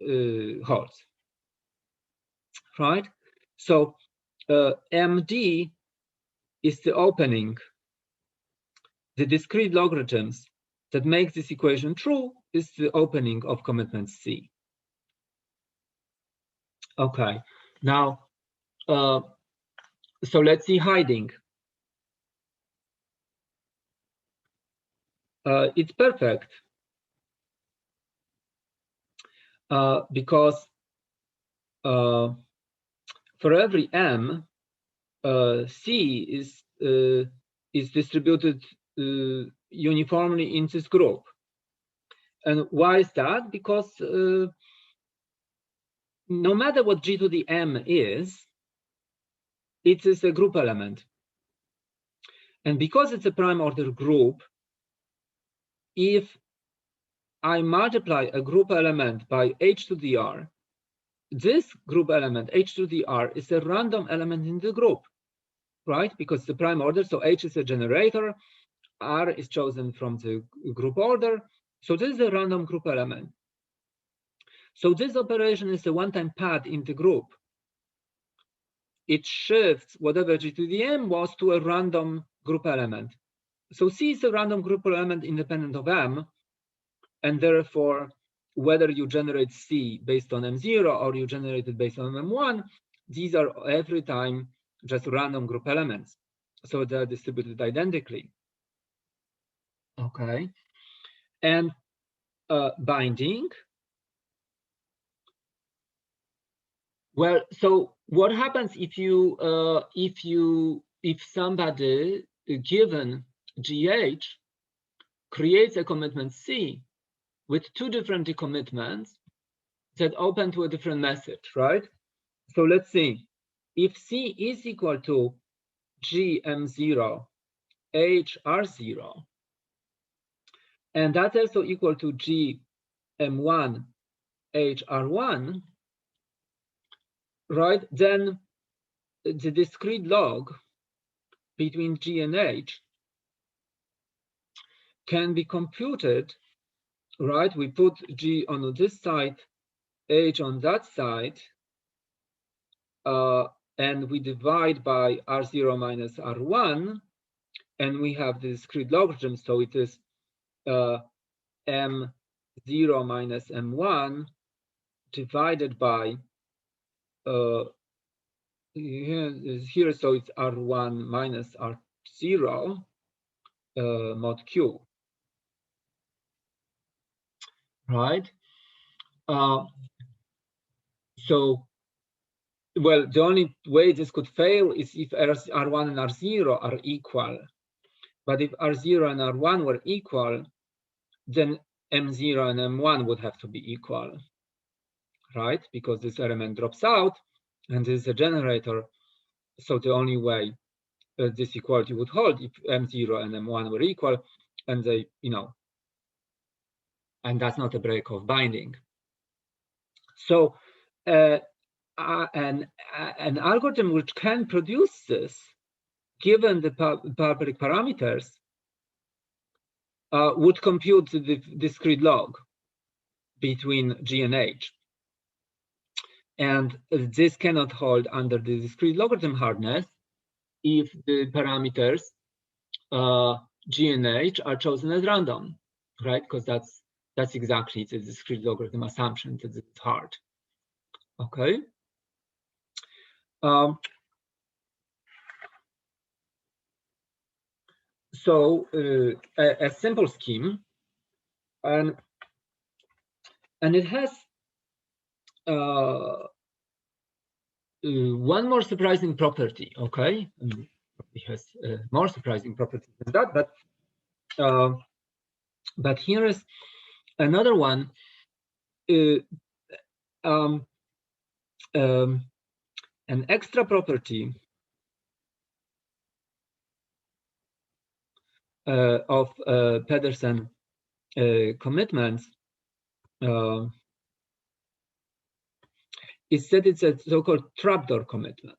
holds, right? So MD is the opening. The discrete logarithms that make this equation true is the opening of commitment C. Okay, now, so let's see hiding. It's perfect because for every M, C is distributed uniformly in this group. And why is that? Because no matter what G to the M is, it is a group element. And because it's a prime order group, if I multiply a group element by H to the R, this group element, H to the R, is a random element in the group, right? Because the prime order, so H is a generator, R is chosen from the group order. So this is a random group element. So this operation is a one-time pad in the group. It shifts whatever G to the M was to a random group element. So C is a random group element independent of M, and therefore, whether you generate C based on M0 or you generate it based on M1, these are every time just random group elements. So they're distributed identically. Okay, and binding. Well, so what happens if somebody given GH creates a commitment C with two different decommitments that open to a different message, right? So let's see. If C is equal to GM0 HR0, and that's also equal to GM1 HR1, right? Then the discrete log between G and H can be computed, right? We put G on this side, H on that side, and we divide by R0 minus R1, and we have the discrete logarithm. So it is M0 minus M1 divided by here, so it's R1 minus R0 mod Q, right? So, well, the only way this could fail is if R1 and R0 are equal. But if R0 and R1 were equal, then M0 and M1 would have to be equal. right? Because this element drops out, and this is a generator. So the only way this equality would hold if M0 and M1 were equal, and they, and that's not a break of binding. So an algorithm which can produce this, given the public parameters, would compute the discrete log between G and H. And this cannot hold under the discrete logarithm hardness if the parameters G and H are chosen as random, right? Because that's exactly the discrete logarithm assumption that it's hard. Okay. So a simple scheme, and it has one more surprising property. Okay, it has more surprising properties than that, but here is another one. An extra property of Pedersen commitments is that it's a so-called trapdoor commitment.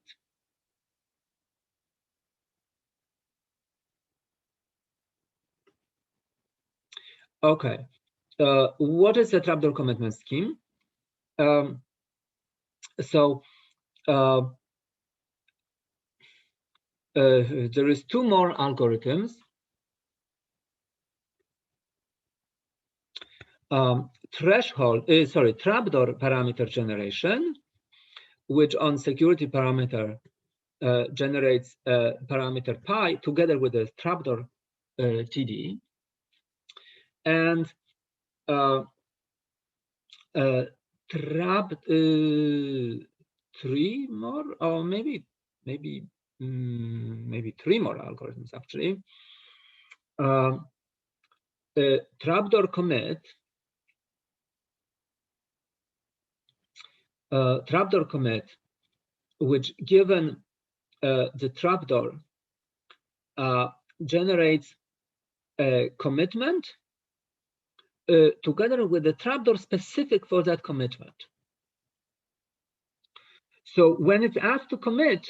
Okay, what is a trapdoor commitment scheme? There is two more algorithms. Trapdoor parameter generation, which on security parameter generates parameter pi together with the trapdoor TD, and three more, or maybe three more algorithms actually. Trapdoor commit, which given the trapdoor generates a commitment together with the trapdoor specific for that commitment. So when it's asked to commit,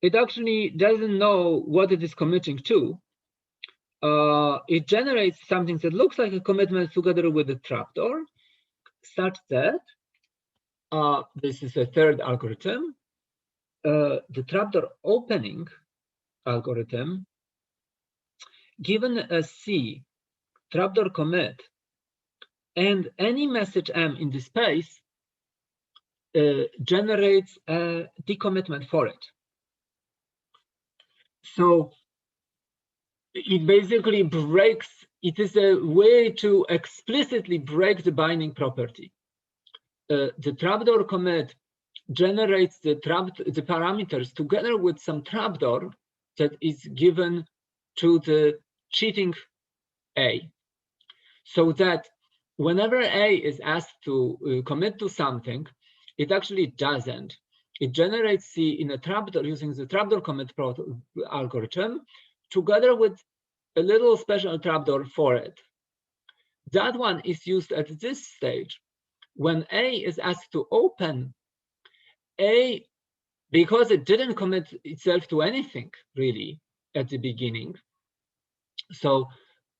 it actually doesn't know what it is committing to. It generates something that looks like a commitment together with the trapdoor, such that this is a third algorithm. The trapdoor opening algorithm, given a C trapdoor commit and any message M in the space, generates a decommitment for it. So it basically breaks, it is a way to explicitly break the binding property. The trapdoor commit generates the parameters together with some trapdoor that is given to the cheating A, so that whenever A is asked to commit to something, it actually doesn't. It generates C in a trapdoor using the trapdoor commit algorithm together with a little special trapdoor for it. That one is used at this stage when A is asked to open. A, because it didn't commit itself to anything really at the beginning, so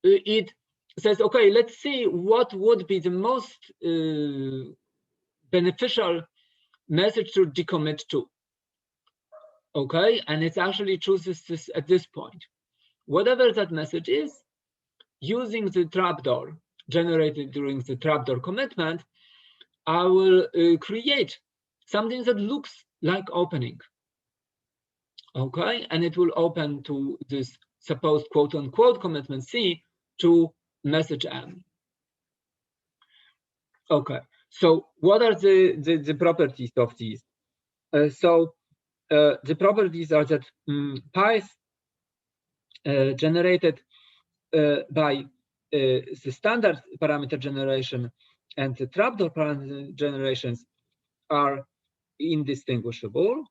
it says, okay, let's see what would be the most beneficial message to decommit to. Okay, and it actually chooses this at this point. Whatever that message is, using the trapdoor generated during the trapdoor commitment, I will create something that looks like opening. Okay, and it will open to this supposed quote-unquote commitment C to message M. Okay, so what are the properties of these? The properties are that pi generated by the standard parameter generation and the trapdoor parameter generations are indistinguishable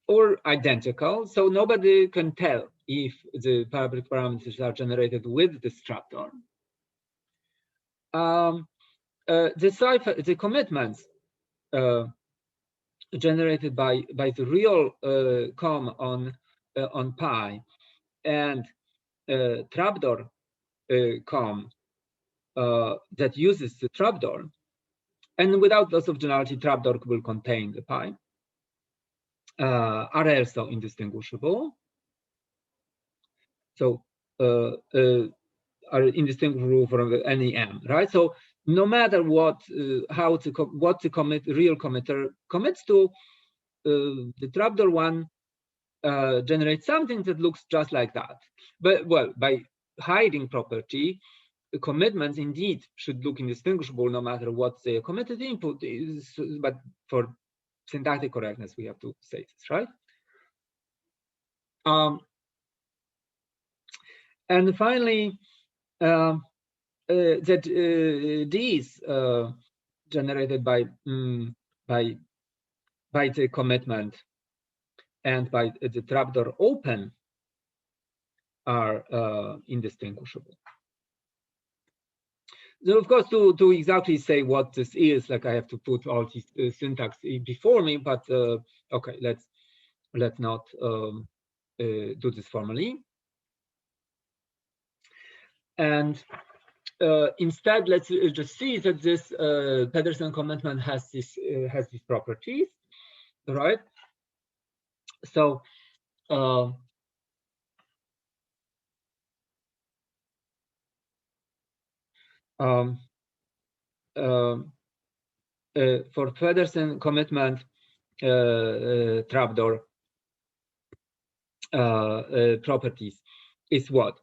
or identical, so nobody can tell if the public parameters are generated with this trapdoor. The commitments generated by the real com on Pi and trapdoor com that uses the trapdoor, and without loss of generality, trapdoor will contain the Pi, are also indistinguishable. So are indistinguishable from any M, right? So no matter what, what the real committer commits to, the trapdoor one generates something that looks just like that. But well, by hiding property, the commitments indeed should look indistinguishable no matter what the committed input is. But for syntactic correctness, we have to say this, right? And finally, that these generated by the commitment and by the trapdoor open are indistinguishable. So of course, to exactly say what this is, like I have to put all this syntax before me. But okay, let's not do this formally. And instead, let's just see that this Pedersen commitment has these properties, right? So for Pedersen commitment trapdoor properties is what?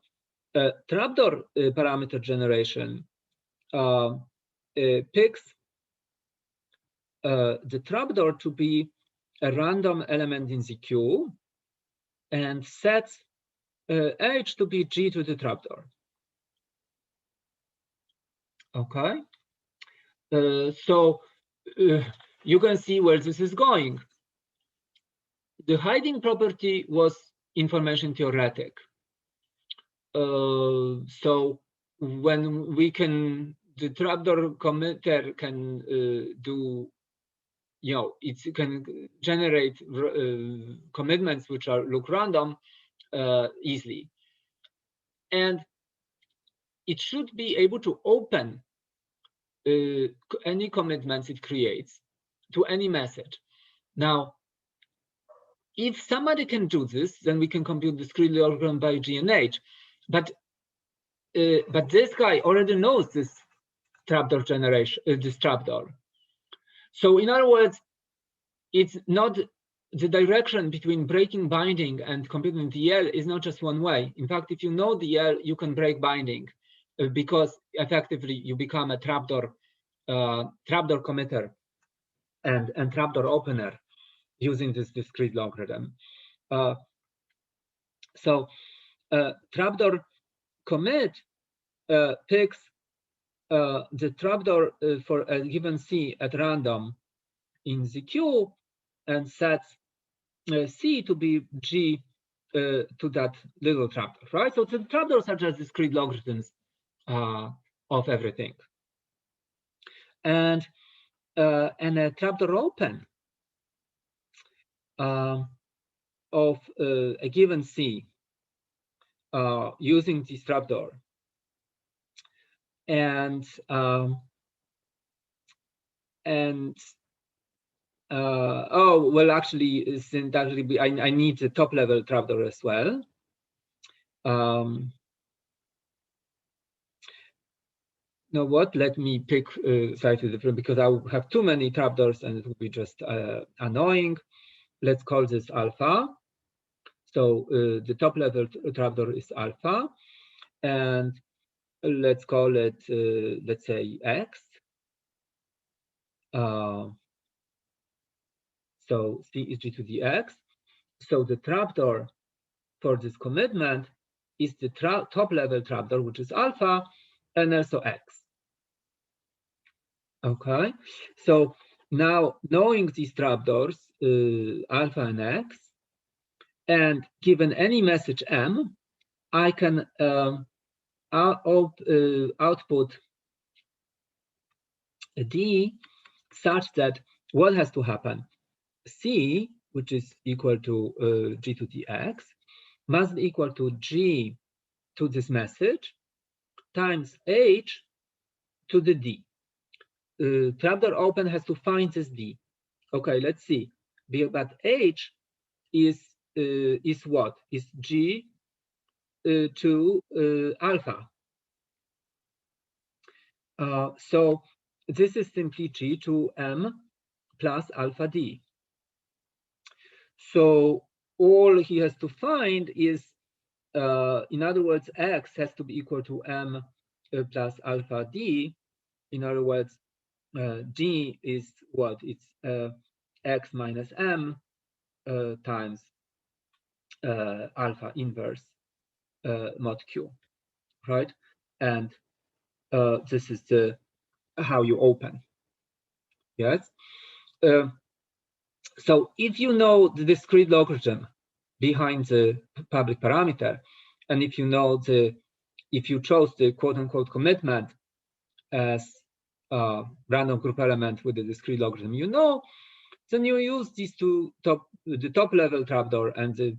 Trapdoor parameter generation picks the trapdoor to be a random element in the queue and sets h to be g to the trapdoor. Okay, so you can see where this is going. The hiding property was information theoretic. So when the trapdoor committer can do, it can generate commitments which look random easily, and it should be able to open any commitments it creates to any message. Now, if somebody can do this, then we can compute the discrete logarithm by G and H. But this guy already knows this trapdoor generation, this trapdoor. So in other words, it's not the direction between breaking binding and computing DL is not just one way. In fact, if you know DL, you can break binding because effectively you become a trapdoor committer and trapdoor opener using this discrete logarithm. So trapdoor commit picks the trapdoor for a given C at random in the queue and sets C to be G to that little trapdoor, right? So the trapdoors are just discrete logarithms of everything. And a trapdoor open of a given C using this trapdoor. And oh, well, actually, syntactically, I need the top level trapdoor as well. Know what? Let me pick slightly different because I will have too many trapdoors and it will be just annoying. Let's call this alpha. So the top level trapdoor is alpha, and let's call it, let's say, X. So C is G to the X. So the trapdoor for this commitment is the top level trapdoor, which is alpha, and also X. Okay, so now knowing these trapdoors, alpha and X, and given any message M, I can output a D such that what has to happen? C, which is equal to G to the X, must be equal to G to this message times H to the D. Trapdoor open has to find this D. Okay, let's see. But H is what? Is G to alpha. So this is simply G to M plus alpha D. So all he has to find is, in other words, X has to be equal to M plus alpha D. In other words, D is what? It's X minus M times alpha inverse mod Q, right? And this is the how you open. Yes. So if you know the discrete logarithm behind the public parameter, and if you know if you chose the quote-unquote commitment as a random group element with the discrete logarithm, you know, then you use these two the top level trapdoor and the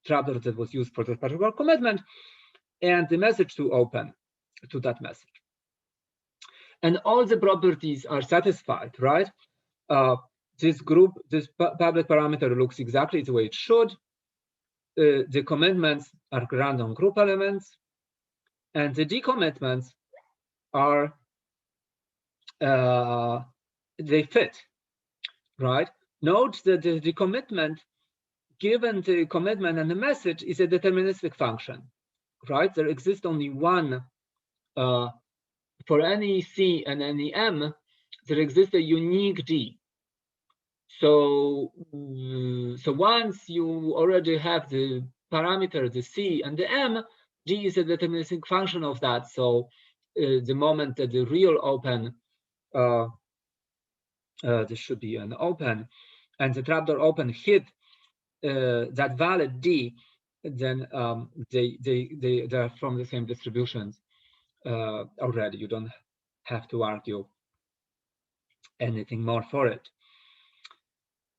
trapdoor that was used for the particular commitment, and the message to open to that message. And all the properties are satisfied, right? This public parameter looks exactly the way it should. The commitments are random group elements, and the decommitments are they fit, right? Note that the decommitment, given the commitment and the message, is a deterministic function, right? There exists only one for any C and any M. There exists a unique D. So once you already have the parameter, the C and the M, G is a deterministic function of that. So the moment that the real open, this should be an open, and the trapdoor open hit that valid D, then they are from the same distributions already. You don't have to argue anything more for it.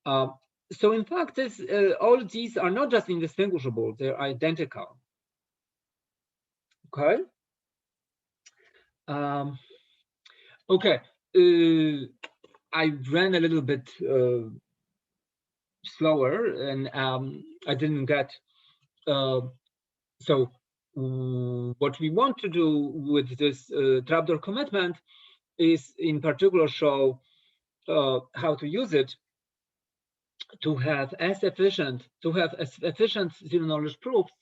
So in fact, all these are not just indistinguishable, they're identical. Okay. Okay. I ran a little bit slower, and I didn't get. So what we want to do with this trapdoor commitment is, in particular, show how to use it to have as efficient zero knowledge proofs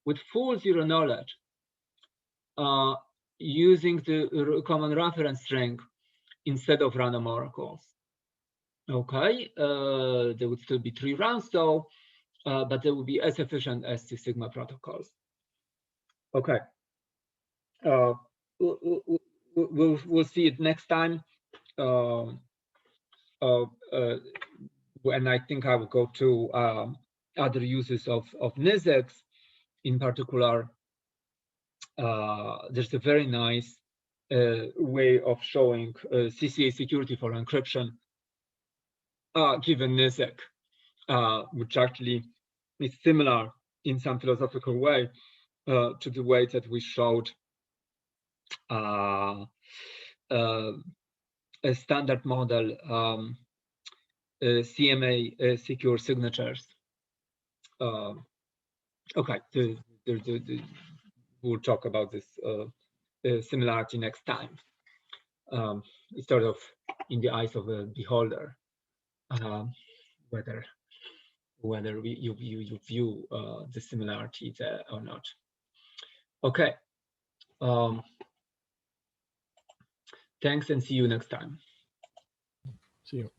with full zero knowledge using the common reference string instead of random oracles. Okay, there would still be 3 rounds though, but they will be as efficient as the Sigma protocols. Okay, we'll see it next time. And I think I will go to other uses of NIZKs. In particular, there's a very nice way of showing CCA security for encryption given NIZK, which actually is similar in some philosophical way to the way that we showed a standard model CMA secure signatures. Okay, we'll talk about this similarity next time. It's sort of in the eyes of a beholder, whether you view the similarity there or not. Okay. Thanks, and see you next time. See you.